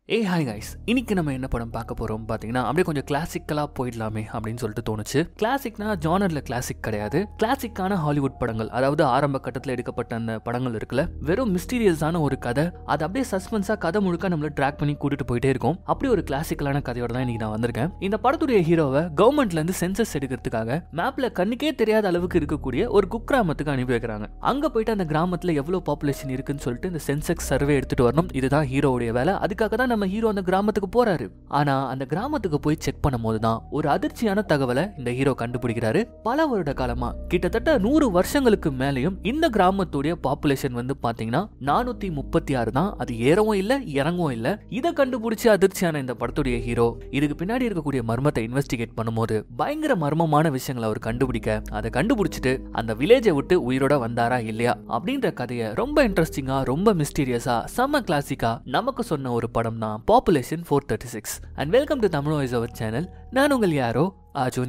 Hi guys, இன்னைக்கு நம்ம என்ன படம் பார்க்க போறோம் பார்த்தீங்கன்னா அப்படியே கொஞ்சம் கிளாசிக்கலா போயிடலாமே அப்படின்னு சொல்லிட்டு தோணுச்சு. கிளாசிக்னா ஜானர்ல கிளாசிக் கிடையாது, கிளாசிக்கான ஹாலிவுட் படங்கள், அதாவது ஆரம்ப கட்டத்தில் எடுக்கப்பட்ட அந்த படங்கள் இருக்குல்ல, வெறும் மிஸ்டீரியஸான ஒரு கதை, அது அப்படியே சஸ்பென்ஸா கதை முழுக்க நம்மள ட்ராக் பண்ணி கூட்டிட்டு போயிட்டே இருக்கும். அப்படி ஒரு கிளாசிக்கலான கதையோட தான் இன்னைக்கு நான் வந்திருக்கேன். இந்த படத்துடைய ஹீரோவை கவர்மெண்ட்ல இருந்து சென்சஸ் எடுக்கிறதுக்காக மேப்ல கண்ணுக்கே தெரியாத அளவுக்கு இருக்கக்கூடிய ஒரு குக்கிராமத்துக்கு அனுப்பி வைக்கிறாங்க. அங்க போயிட்டு அந்த கிராமத்துல எவ்வளவு பாப்புலேஷன் இருக்குன்னு சொல்லிட்டு இந்த சென்சஸ் சர்வே எடுத்துட்டு வரணும். இதுதான் ஹீரோவுடைய வேலை. அதுக்காக தான் நம்ம ஹீரோ அந்த கிராமத்துக்கு போறாரு. ஆனா அந்த கிராமத்துக்கு போய் செக் பண்ணும்போது தான் ஒரு அதிர்ச்சியான தகவலை இந்த ஹீரோ கண்டுபிடிக்கிறாரு. பல வருட காலமா கிட்டத்தட்ட 100 வருஷங்களுக்கு மேலேயும் இந்த கிராமத்துடைய பாப்புலேஷன் வந்து பாத்தீங்கன்னா 436 தான். அது ஏறவும் இல்ல இறங்கவும் இல்ல. இதை கண்டுபிடிச்சு அதிர்ச்சியான இந்த படத்துடைய ஹீரோ இதுக்கு பின்னாடி இருக்கக்கூடிய மர்மத்தை இன்வெஸ்டிகேட் பண்ணும்போது பயங்கர மர்மமான விஷயங்களை அவர் கண்டுபிடிக்க, அதை கண்டுபிடிச்சிட்டு அந்த வில்லேஜை விட்டு உயிரோட வந்தாரா இல்லையா அப்படின்ற கதையை ரொம்ப இன்ட்ரெஸ்டிங்கா, ரொம்ப மிஸ்டீரியஸா, செம்ம கிளாசிக்கா நமக்கு சொன்ன ஒரு படம் தான் Population 436. And welcome to Tamil Voice Over channel. நான் உங்கள் யாரோ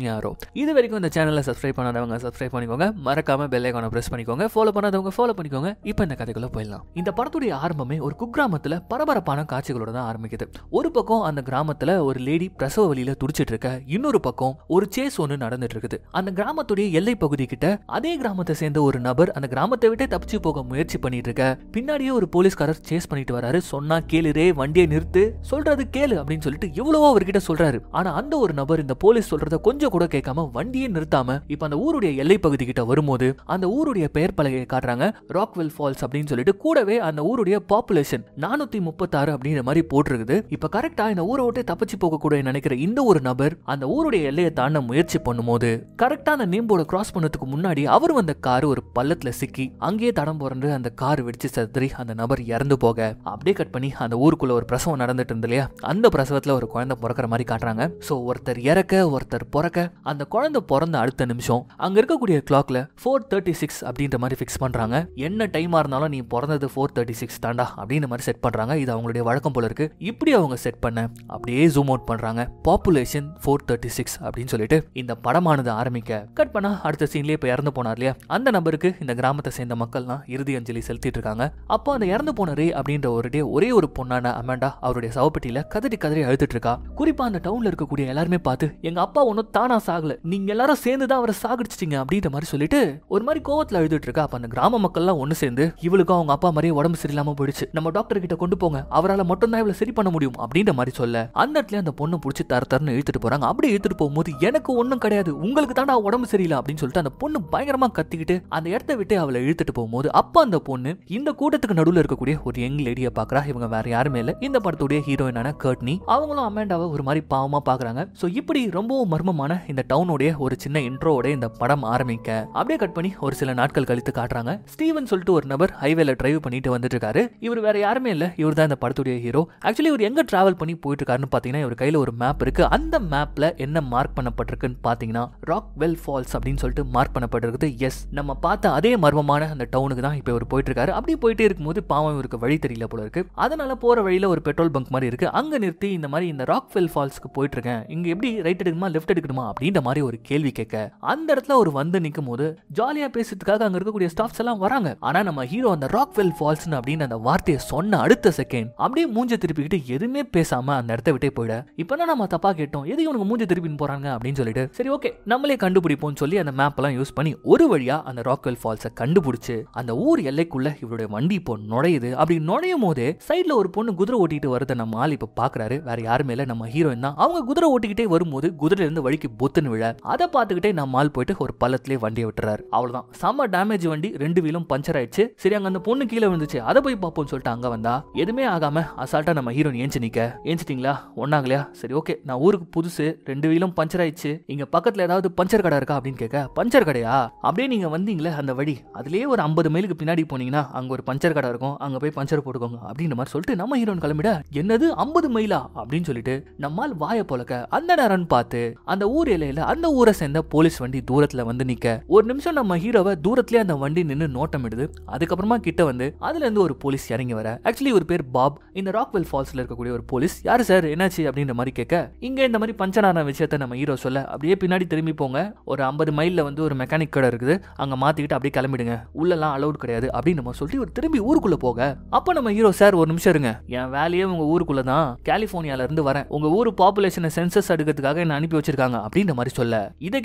யாரோ. இது வரைக்கும் இந்த சேனலை சப்ஸ்கிரைப் பண்ணாதவங்க சப்ஸ்கிரைப் பண்ணிக்கோங்க, மறக்காம பெல் ஐகானை பிரஸ் பண்ணிக்கோங்க, ஃபாலோ பண்ணாதவங்க ஃபாலோ பண்ணிக்கோங்க. இப்போ இந்த கதைக்குள்ள போயிடலாம். இந்த படத்துடைய ஆரம்பமே ஒரு குக்கிராமத்துல பரபரப்பான காட்சிகளோட தான் ஆரம்பிக்குது. ஒரு பக்கம் அந்த கிராமத்துல ஒரு லேடி பிரசவ வலியில துடிச்சிட்டு இருக்க, இன்னொரு பக்கம் ஒரு சேஸ் ஒன்று நடந்துட்டு இருக்குது. அந்த கிராமத்துடைய எல்லை பகுதி கிட்ட அதே கிராமத்தை சேர்ந்த ஒரு நபர் அந்த கிராமத்தை விட்டு தப்பிச்சு போக முயற்சி பண்ணிட்டு இருக்க, பின்னாடியே ஒரு போலீஸ்காரர் சேஸ் பண்ணிட்டு வராரு. சொன்னா கேளு ரே, வண்டியை நிறுத்து, சொல்றது கேளு அப்படின்னு சொல்லிட்டு எவ்வளவோ அவர்கிட்ட சொல்றாரு. ஆனா அந்த ஒரு நபர் இந்த போலீஸ் சொல்றத கொஞ்சம் கூட கேட்காம வண்டியே நிறுத்தாம இப்ப அந்த ஊருடைய எல்லை பகுதி கிட்ட வரும்போது அந்த ஊருடைய பெயர் பலகையை காட்டுறாங்க, ராக்வெல் ஃபால்ஸ் அப்படின்னு சொல்லிட்டு. கூடவே அந்த ஊருடைய பாப்புலேஷன் 436 அப்படிங்கிற மாதிரி போட்டிருக்குது. இப்ப கரெக்டா இந்த ஊரை விட்டு தப்பிச்சு போக கூட நினைக்கிற இந்த ஒரு நபர் அந்த ஊருடைய எல்லையை தாண்ட முயற்சி பண்ணும்போது கரெக்டா அந்த நேம் போர்டை கிராஸ் பண்ணதுக்கு முன்னாடி அவர் வந்த கார் ஒரு பள்ளத்துல சிக்கி அங்கேயே தடம் போறது, அந்த கார் வெடிச்சு சதுரி அந்த நபர் இறந்து போக அப்படியே கட் பண்ணி அந்த ஊருக்குள்ள ஒரு பிரசவம் நடந்துட்டு இருந்து இல்லையா, அந்த பிரசவத்துல ஒரு குழந்தை பிறக்கிற மாதிரி காட்டுறாங்க. சோ ஒருத்தர் இறக்க ஒருத்தர் பிறக்க, அந்த குழந்தை பிறந்த அடுத்த நிமிஷம் அங்க இருக்கக்கூடிய கிளாக்ல 436 அப்படின்ற மாதிரி ஃபிக்ஸ் பண்றாங்க. என்ன டைமா இருந்தாலும் நீ பிறந்தது 436 தாண்டா அப்படின்ற மாதிரி செட் பண்றாங்க. இது அவங்களுடைய வழக்கம் போல இருக்கு. இப்படி அவங்க செட் பண்ண அப்படியே ஜூம் அவுட் பண்றாங்க, பாப்புலேஷன் 436 அப்படின்னு சொல்லிட்டு. இந்த படமானது ஆரம்பிக்க கட் பண்ணா அடுத்த சீன்லயே இப்ப இறந்து போனார் இல்லையா, அந்த நபருக்கு இந்த கிராமத்தை சேர்ந்த மக்கள்லாம் இறுதி அஞ்சலி செலுத்திட்டு இருக்காங்க. அப்போ அந்த இறந்து போன ரே அப்படின்ற ஒரே ஒரு பொண்ணான அமாண்டா அவருடைய சவப்பெட்டியில கதறி கதறி அழுத்துட்டு இருக்கா. குறிப்பா அந்த டவுன்ல இருக்கக்கூடிய எல்லாருமே பார்த்து எங்க அப்பா ஒன்னும் தானா சாகல, நீங்க எல்லாரும் சேர்ந்துதான் அவரை சாகடிச்சிட்டீங்க அப்படின்ற மாதிரி சொல்லிட்டு ஒரு மாதிரி கோவத்துல அழுதுட்டு இருக்கா. அப்ப அந்த கிராம மக்கள் எல்லாம் ஒண்ணு சேர்ந்து இவளுக்கும் அவங்க அப்பா மாதிரியே உடம்பு சரியில்லாம போயிடுச்சு, நம்ம டாக்டர் கிட்ட கொண்டு போங்க, அவரால் மட்டும் தான் இவளை சரி பண்ண முடியும் அப்படின்ற மாதிரி சொல்ல, அந்த இடத்துல அந்த பொண்ணு பிடிச்சி தரன்னு இழுத்துட்டு போறாங்க. அப்படி இழுத்துட்டு போகும்போது எனக்கு ஒண்ணும் கிடையாது, உங்களுக்கு தாண்டா உடம்பு சரியில்லை அப்படின்னு சொல்லிட்டு அந்த பொண்ணு பயங்கரமா கத்திக்கிட்டு அந்த இடத்த விட்டு அவளை இழுத்துட்டு போகும்போது அப்ப அந்த பொண்ணு இந்த கூட்டத்துக்கு நடுவில் இருக்கக்கூடிய ஒரு யங் லேடியை பாக்குறா. இவங்க வேற யாருமே இல்ல, இந்த படத்துடைய ஹீரோயினான கர்ட்னி. அவங்களும் அமாண்டாவை ஒரு மாதிரி பாவமா பாக்குறாங்க. சோ இப்படி ரொம்பவும் மர்மமான இந்த டவுனுடைய ஒரு சின்ன இன்ட்ரோவோட இந்த படம் ஆரம்பிக்க அப்படியே கட் பண்ணி ஒரு சில நாட்கள் கழித்து காட்டுறாங்க. ஸ்டீவன் சொல்லிட்டு ஒரு நபர் ஹைவேல டிரைவ் பண்ணிட்டு வந்துட்டு இருக்காரு. இவர் வேற யாருமே இல்ல, இவர் தான் இந்த படத்துடைய ஹீரோ. ஆக்சுவலி இவர் எங்க டிராவல் பண்ணி போயிட்டு இருக்காருன்னு பாத்தீங்கன்னா இவர் கையில ஒரு மேப் இருக்கு. அந்த மேப்ல என்ன மார்க் பண்ணப்பட்டிருக்குன்னு பாத்தீங்கன்னா ராக்வெல் ஃபால்ஸ் அப்படின்னு சொல்லிட்டு மார்க் பண்ணப்பட்டிருக்கு. எஸ், நம்ம பார்த்த அதே மர்மமான அந்த டவுனுக்கு தான் இப்ப இவர் போயிட்டு இருக்காரு. அப்படி போயிட்டே இருக்கும்போது பாவம் இவருக்கு வழி தெரியல போல இருக்கு. அதனால போற வழியில ஒரு பெட்ரோல் பங்க் மாதிரி இருக்கு, அங்க நிறுத்தி இந்த மாதிரி இந்த ராக்வெல் ஃபால்ஸ்க்கு போயிட்டு இருக்கேன், இங்க எப்படி ரைட் எடுக்கணுமா லெஃப்ட் எடுக்கணுமா அப்படின்ற மாதிரி ஒரு கேள்வி கேட்க அந்த இடத்துல ஒரு வந்து நிற்கும் போது ஜாலியா பேசுறதுக்காக அங்க இருக்கக்கூடிய ஸ்டாஃப்ஸ் எல்லாம் வராங்க. ஆனா நம்ம ஹீரோ அந்த ராக்வெல் ஃபால்ஸ் அப்படின்னு அந்த வார்த்தையை சொன்ன அடுத்த செகண்ட் அப்படியே மூஞ்ச திருப்பிக்கிட்டு எதுவுமே பேசாம அந்த இடத்த விட்டே போயிட. இப்பதான் நம்ம தப்பா கேட்டோம், எதுக்கு இவங்க மூஞ்ச திருப்பின்னு போறாங்க அப்படின்னு சொல்லிட்டு சரி ஓகே நம்மளே கண்டுபிடிப்போம்னு சொல்லி அந்த மேப் எல்லாம் யூஸ் பண்ணி ஒரு வழியா அந்த ராக்வெல் ஃபால்ஸை கண்டுபிடிச்சு அந்த ஊர் எல்லைக்குள்ள இவருடைய வண்டி இப்போ நுழையுது. அப்படி நுழையும் போது சைட்ல ஒரு பொண்ணு குதிரை ஓட்டிட்டு வருது. நம்ம ஆள் இப்ப பாக்குறாரு, வேற யாருமே இல்ல, நம்ம ஹீரோயின் தான். அவங்க குதிரை ஓட்டிக்கிட்டே வரும்போது குதிரையில இருந்து வழிக்கு பொத்துன்னு விழ, அதை பார்த்துக்கிட்டே நம்ம ஆள் போயிட்டு ஒரு பள்ளத்திலே வண்டியை விட்டுறாரு. அவ்வளவுதான், செம்ம டேமேஜ் வண்டி, 2 வீலும் பஞ்சர் ஆயிடுச்சு. சரி அங்க அந்த பொண்ணு கீழே விழுந்துச்சு, அதை போய் பார்ப்போம்னு சொல்லிட்டு அங்க வந்தா எதுவுமே ஆகாம அசால்ட்டா நம்ம ஹீரோயின் ஏஞ்சிட்டீங்களா ஒன்னாங்கலையா, சரி ஓகே நான் ஊருக்கு புதுசு, 2 வீலும் பஞ்சர் ஆயிடுச்சு, இங்க பக்கத்துல ஏதாவது பஞ்சர் கடை இருக்கா அப்படின்னு கேட்க, பஞ்சர் கடையா, அப்படியே நீங்க வந்தீங்களே அந்த வழி அதுலயே ஒரு 50 மைலுக்கு பின்னாடி போனீங்கன்னா அங்க ஒரு பஞ்சர் கடை இருக்கும், அங்க போய் பஞ்சர் போட்டுக்கோங்க அப்படின்ற மாதிரி சொல்லிட்டு நம்ம ஹீரோயின் கிளம்பிட, என்னது 50 மைலா அப்படின்னு சொல்லிட்டு நம்மால் வாய போலக்க அந்த நேரம் பார்த்து அந்த ஊர் எல்லையில அந்த ஊரை சேர்ந்த போலீஸ் வண்டி தூரத்துல வந்து நிக்க ஒரு நிமிஷம் நம்ம ஹீரோவை தூரத்திலே அந்த வண்டி நின்று நோட்டமிடுது. அதுக்கப்புறமா கிட்ட வந்து அதுல இருந்து ஒரு போலீஸ் இறங்கி வர, ஆக்சுவலி ஒரு பேர் பாப், இந்த ராக்வெல் ஃபால்ஸ்ல இருக்கக்கூடிய ஒரு போலீஸ். யாரு சார், என்னாச்சு அப்படின்ற மாதிரி கேட்க, இங்க இந்த மாதிரி பஞ்சனான விஷயத்த நம்ம ஹீரோ சொல்ல, அப்படியே பின்னாடி திரும்பி போங்க, ஒரு 50 மைல்ல வந்து ஒரு மெக்கானிக் கடை இருக்குது, அங்க மாத்திக்கிட்டு அப்படியே கிளம்பிடுங்க, உள்ளெல்லாம் அலௌட் கிடையாது அப்படின்னு நம்ம சொல்லி ஒரு திரும்பி ஊருக்குள்ள போக, அப்ப நம்ம ஹீரோ சார் ஒரு நிமிஷம் இருங்க, என் வேலையே உங்க ஊருக்குள்ள தான், கலிபோர்னியால இருந்து வரேன், உங்க ஊரு பாப்புலேஷனை சென்சஸ் எடுக்கிறதுக்காக என்ன அனுப்பி வச்சிருக்காங்க அப்படின்ற மாதிரி சொல்ல, இதை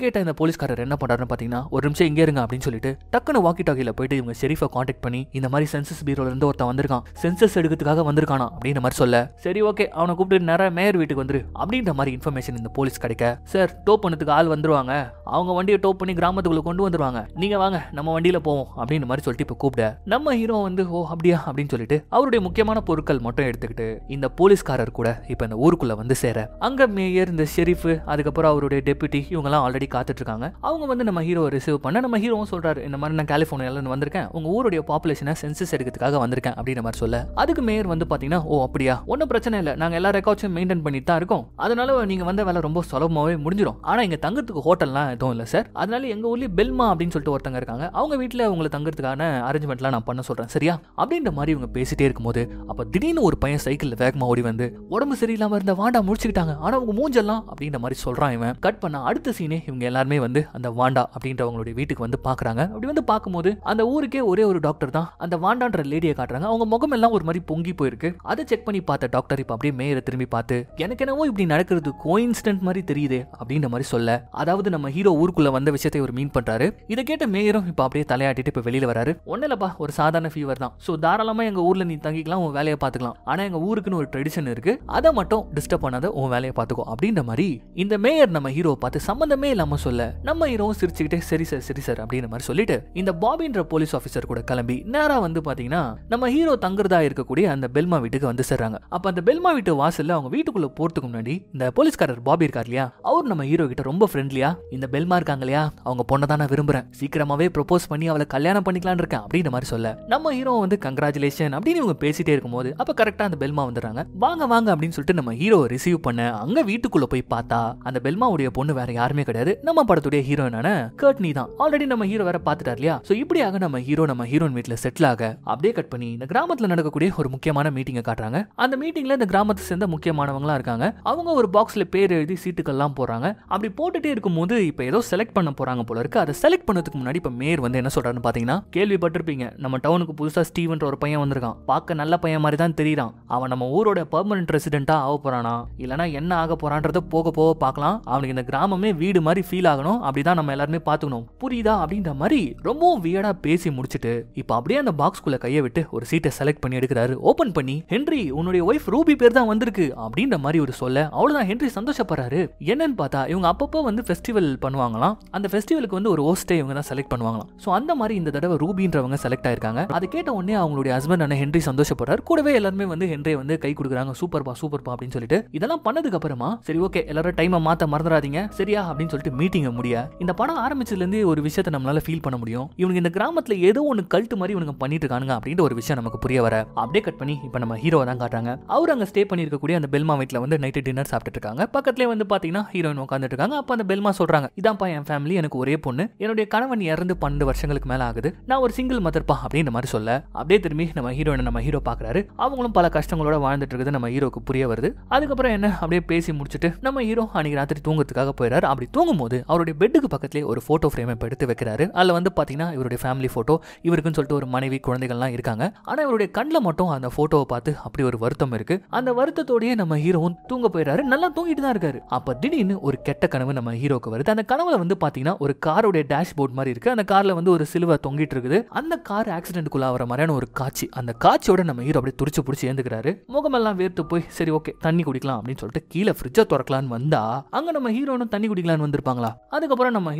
கேட்ட இந்த போலீஸ்காரர் என்ன பண்றாருன்னு பாத்தீங்கன்னா, ஒரு நிமிஷம் இங்கே இருங்க அப்படின்னு சொல்லிட்டு டக்குனு வாக்கி டாக்கில போயிட்டு இவங்க ஷெரீஃபை கான்டாக்ட் பண்ணி, இந்த மாதிரி சென்சஸ் பீரோல இருந்து ஒருத்தன் வந்திருக்கான், சென்சஸ் எடுக்கிறதுக்காக வந்திருக்கானா அப்படின்ற மாதிரி சொல்ல, சரி ஓகே அவனை கூப்பிட்டு நேரா மேயர் வீட்டுக்கு வந்துரு அப்படின்ற மாதிரி இன்ஃபர்மேஷன் இந்த போலீஸ் கிடைக்க, சார் டோப் பண்ணதுக்கு ஆள் வந்துருவாங்க, அவங்க வண்டியை டோப் பண்ணி கிராமத்துக்குள்ள கொண்டு வந்துருவாங்க, நீங்க வாங்க நம்ம வண்டியில போவோம் அப்படின்ற மாதிரி சொல்லிட்டு இப்ப கூப்பிட, நம்ம ஹீரோ வந்து ஓ அப்படியா அப்படின்னு சொல்லிட்டு அவருடைய முக்கியமான பொருட்கள் மட்டும் எடுத்துக்கிட்டு இந்த போலீஸ்காரர் கூட இப்ப இந்த ஊருக்குள்ள வந்து சேர, அங்க மேயர், இந்த ஷெரீஃப், அதுக்கப்புறம் அவருடைய டெபுட்டி இவங்க எல்லாம் ஆல்ரெடி காத்துட்டு இருக்காங்க. அவங்க வந்து நம்ம ஹீரோ ரிசீவ் பண்ண, நம்ம ஹீரோவும் சொல்றாரு, இந்த மாதிரி நான் கலிபோர்னியால வந்திருக்கேன், உங்க ஊருடைய பாப்புலேஷனை சென்சஸ் எடுக்கிறதுக்காக வந்திருக்கேன் அப்படின்ற மாதிரி சொல்ல, அதுக்கு மேயர் வந்து பாத்தீங்கன்னா, ஓ அப்படியா, ஒன்னும் பிரச்சனை இல்ல, நாங்க எல்லா ரெக்கார்ட்ஸும் மெயின்டைன் பண்ணிட்டு தான் இருக்கோம், அதனால நீங்க வந்த வேலை ரொம்ப சுலபமாவே முடிஞ்சிடும், ஆனா இங்க தங்கறதுக்கு ஹோட்டல்லாம் எதுவும் இல்ல சார், அதனால எங்க ஊர்லயே பெல்மா அப்படின்னு சொல்லிட்டு ஒருத்தங்க இருக்காங்க, அவங்க வீட்டுல உங்களை தங்கறதுக்கான அரேஞ்ச்மெண்ட்லாம் நான் பண்ண சொல்றேன் சரியா அப்படின்ற மாதிரி இவங்க பேசிட்டே இருக்கும்போது, அப்ப திடீர்னு ஒரு பையன் சைக்கிள்ல வேகமா ஓடி வந்து, உடம்பு சரியில்லாம இருந்த வாண்டா முடிச்சுக்கிட்டாங்க, ஆனா அவங்க மூஞ்செல்லாம் அப்படின்ற மாதிரி சொல்றான். இவன் கட் பண்ண அடுத்த சீனே இவங்க எல்லாருமே வந்து அந்த வாண்டா அப்படின்றவங்களுடைய வீட்டுக்கு வந்து பாக்குறாங்க. அப்படி வந்து பார்க்கும்போது அந்த ஊருக்கே ஒரே ஒரு டாக்டர் தான் அந்த வாண்டான்ற லேடியை காட்டுறாங்க. அவங்க முகம் எல்லாம் ஒரு மாதிரி பொங்கி போயிருக்கு. அதை செக் பண்ணி பார்த்த டாக்டர் இப்ப அப்படியே மேயரை திரும்பி பார்த்து, எனக்கு என்னவோ இப்படி நடக்கிறது கோயின்சிடென்ட் மாதிரி தெரியுது அப்படின்ற மாதிரி சொல்ல, அதாவது நம்ம ஹீரோ ஊருக்குள்ள வந்த விஷயத்தை ஒரு மீன் பண்றாரு. இதை கேட்ட மேயரும் இப்ப அப்படியே தலையாட்டிட்டு இப்ப வெளியில வராரு. ஒண்ணு இல்லப்பா, ஒரு சாதாரண ஃபீவர் தான், சோ தாராளமா எங்க ஊர்ல நீ தங்கிக்கலாம், உன் வேலையை பாத்துக்கலாம், ஆனா எங்க ஊருக்குன்னு ஒரு ட்ரெடிஷன் இருக்கு, அதை மட்டும் டிஸ்டர்ப் பண்ணாத, உன் வேலையை பாத்துக்கோ அப்படின்ற மாதிரி இந்த மேயர் நம்ம ஹீரோ பார்த்து சம்பந்தமே இல்லாம சொல்ல, நம்ம ஹீரோவும் சிரிச்சுக்கிட்டே சரி சார் சரி சார் அப்படின்ற மாதிரி சொல்லிட்டு இந்த பாபின்ற போலீஸ் ஆபீசர் கூட கிளம்பி நேரா வந்து பாத்தீங்கன்னா நம்ம ஹீரோ தங்குறதா இருக்கக்கூடிய அந்த பெல்மா வீட்டுக்கு வந்து சேர்றாங்க. அப்ப அந்த பெல்மா வீட்டு வாசல்ல அவங்க வீட்டுக்குள்ள போறதுக்கு முன்னாடி இந்த போலீஸ்காரர் பாபி இருக்கார் இல்லையா, அவர் நம்ம ஹீரோ கிட்ட ரொம்ப ஃப்ரெண்ட்லியா, இந்த பெல்மா இருக்காங்க இல்லையா, அவங்க பொண்ணை தான் நான் விரும்புறேன், சீக்கிரமாவே ப்ரொபோஸ் பண்ணி அவளை கல்யாணம் பண்ணிக்கலாம்னு இருக்கேன் அப்படின்ற மாதிரி சொல்ல, நம்ம ஹீரோ வந்து கங்க்ராச்சுலேஷன் அப்படின்னு இவங்க பேசிட்டே இருக்கும்போது அப்ப கரெக்டா அந்த பெல்மா வந்துடுறாங்க. வாங்க வாங்க அப்படின்னு சொல்லிட்டு நம்ம ஹீரோ ரிசீவ் பண்ண அங்க வீட்டுக்குள்ள போய் பார்த்தா அந்த பெல்மாவுடைய பொண்ணு வேற யாருமே கிடையாது, நம்ம படத்துடைய ஹீரோயினான கர்ட்னி தான். ஆல்ரெடி நம்ம ஹீரோ வேற பாத்துட்டார் இல்லையா. சோ இப்படியாக நம்ம ஹீரோயின் வீட்டுல செட்டில் ஆக அப்படியே கட் பண்ணி இந்த கிராமத்துல நடக்கக்கூடிய ஒரு முக்கியமான மீட்டிங்கை காட்டுறாங்க. அந்த மீட்டிங்ல இந்த கிராமத்தை சேர்ந்த முக்கியமானவங்களா இருக்காங்க. அவங்க ஒரு பாக்ஸ்ல பேர் எழுதி சீட்டுக்கெல்லாம் போறாங்க. அப்படி போட்டுட்டே இருக்கும்போது இப்ப ஏதோ செலக்ட் பண்ண போறாங்க போல இருக்கு. அதை செலக்ட் பண்ணதுக்கு முன்னாடி இப்ப மேயர் வந்து என்ன சொல்றாருன்னு பாத்தீங்கன்னா, கேள்விப்பட்டிருப்பீங்க, நம்ம டவுனுக்கு புதுசா ஸ்டீவன் ஒரு பையன் வந்திருக்கான், பார்க்க நல்ல பையன் மாதிரி தான் தெரியுறான், அவன் நம்ம ஊரோட பெர்மனன்ட் ரெசிடென்ட்டா ஆக போறானா இல்லனா என்ன ஆக போறான்றத போக போக பார்க்கலாம், அவனுக்கு இந்த கிராமமே வீடு மாதிரி ஃபீல் ஆகணும், அப்படிதான் நம்ம எல்லாருமே பாத்துக்கணும், புரியுதா அப்படின்ற மாதிரி ரொம்பவும் வியர்டா பேசி முடிச்சிட்டு இப்ப அப்படியே அந்த பாக்ஸ்குள்ள கையை விட்டு ஒரு சீட்டை செலக்ட் பண்ணி எடுக்கிறாரு. ஓபன் பண்ணி, ஹென்றி உன்னுடைய ஒய்ஃப் ரூபி பேர் தான் வந்திருக்கு அப்படின்ற மாதிரி ஒரு சொல்ல, அவ்வளவுதான் ஹென்றி சந்தோஷப்படுறாரு. என்னன்னு பார்த்தா இவங்க அப்பப்போ வந்து ஃபெஸ்டிவல் பண்ணுவாங்களாம், அந்த ஃபெஸ்டிவலுக்கு வந்து ஒரு ஹோஸ்டே இவங்க தான் செலக்ட் பண்ணுவாங்களாம். சோ அந்த மாதிரி இந்த தடவை ரூபின்றவங்க செலக்ட் ஆயிருக்காங்க. அதை கேட்ட உடனே அவங்களுடைய ஹஸ்பண்ட் அண்ணன் ஹென்றி சந்தோஷப்படுறாரு. கூடவே எல்லாருமே வந்து ஹென்ரி வந்து கை கொடுக்குறாங்க, சூப்பர்பா சூப்பர்பா அப்படின்னு சொல்லிட்டு. இதெல்லாம் பண்ணதுக்கு அப்புறமா சரி ஓகே எல்லாரும் டைமை மாத்த மறந்துடாதீங்க சரியா அப்படின்னு சொல்லிட்டு மீட்டிங் முடிய, இந்த படம் ஆரம்பிச்சதுல இருந்து ஒரு விஷயத்தை நம்மளால ஃபீல் பண்ண முடியும், இவங்க இந்த கிராமத்துல ஏதோ ஒன்னு கல்ட்டு மாதிரி இவங்க பண்ணிட்டு இருக்காங்க அப்படின்ற ஒரு விஷயம் நமக்கு புரிய வர, அப்படியே கட் பண்ணி இப்ப நம்ம ஹீரோவை தான் காட்டுறாங்க. அவர் அங்க ஸ்டே பண்ணி இருக்கக்கூடிய அந்த பெல்மா வீட்ல வந்து நைட் டின்னர் சாப்பிட்டு இருக்காங்க. பக்கத்துலேயே வந்து பாத்தீங்கன்னா ஹீரோயின் உட்காந்துட்டு இருக்காங்க. அப்ப அந்த பெல்மா சொல்றாங்க, இதான்ப்பா என் ஃபேமிலி, எனக்கு ஒரே பொண்ணு, என்னுடைய கணவன் இறந்து 12 வருஷங்களுக்கு மேல ஆகுது, நான் ஒரு சிங்கிள் மதர்ப்பா அப்படின்ற மாதிரி சொல்ல, அப்படியே திரும்பி நம்ம ஹீரோயினை நம்ம ஹீரோ பாக்குறாரு. அவங்களும் பல கஷ்டங்களோட வாழ்ந்துட்டு இருக்குது நம்ம ஹீரோக்கு புரிய வருது. அதுக்கப்புறம் என்ன அப்படியே பேசி முடிச்சுட்டு நம்ம ஹீரோ அன்னைக்கு ராத்திரி தூங்குறதுக்காக போயிறாரு. அப்படி தூங்கும் போது அவருடைய பெட்டுக்கு பக்கத்துலேயே ஒரு போட்டோ ஃப்ரேம் எடுத்து வைக்கிறாரு. அதுல வந்து பாத்தீங்கன்னா இவருடைய ஃபேமிலி போட்டோ, இவருக்குன்னு சொல்லிட்டு ஒரு மனைவி குழந்தைகள்லாம் இருக்காங்க. ஆனா இவருடைய கண்ணில் மட்டும் அந்த போட்டோவை பார்த்து அப்படி ஒரு வருத்தம் இருக்கு. அந்த வருத்தத்தோடயே நம்ம ஹீரோவும் தூங்க போயிறாரு. நல்லா தூங்கிட்டு தான் இருக்காரு. அப்ப திடீர்னு ஒரு கெட்ட கனவு நம்ம ஹீரோக்கு வருது. அந்த கனவுல வந்து பாத்தீங்கன்னா ஒரு காரோட டேஷ்போர்ட் மாதிரி இருக்கு. அந்த கார்ல வந்து ஒரு சிலுவை தொங்கிட்டு இருக்குது. அந்த கார் ஆக்சிடென்ட்குள்ள ஆகிற மாதிரியான ஒரு காட்சி. அந்த காட்சியோட நம்ம ஹீரோ அப்படியே துடிச்சு பிடிச்சி ஏந்துக்கிறாரு. முகமெல்லாம் வேர்த்து போய் சரி ஓகே தண்ணி குடிக்கலாம் அப்படின்னு சொல்லிட்டு கீழே ஃப்ரிட்ஜை திறக்கலான்னு வந்தா அங்க நம்ம ஹீரோனும் தண்ணி குடிக்கலான்னு வந்திருப்பாங்களா. அதுக்கப்புறம் நம்ம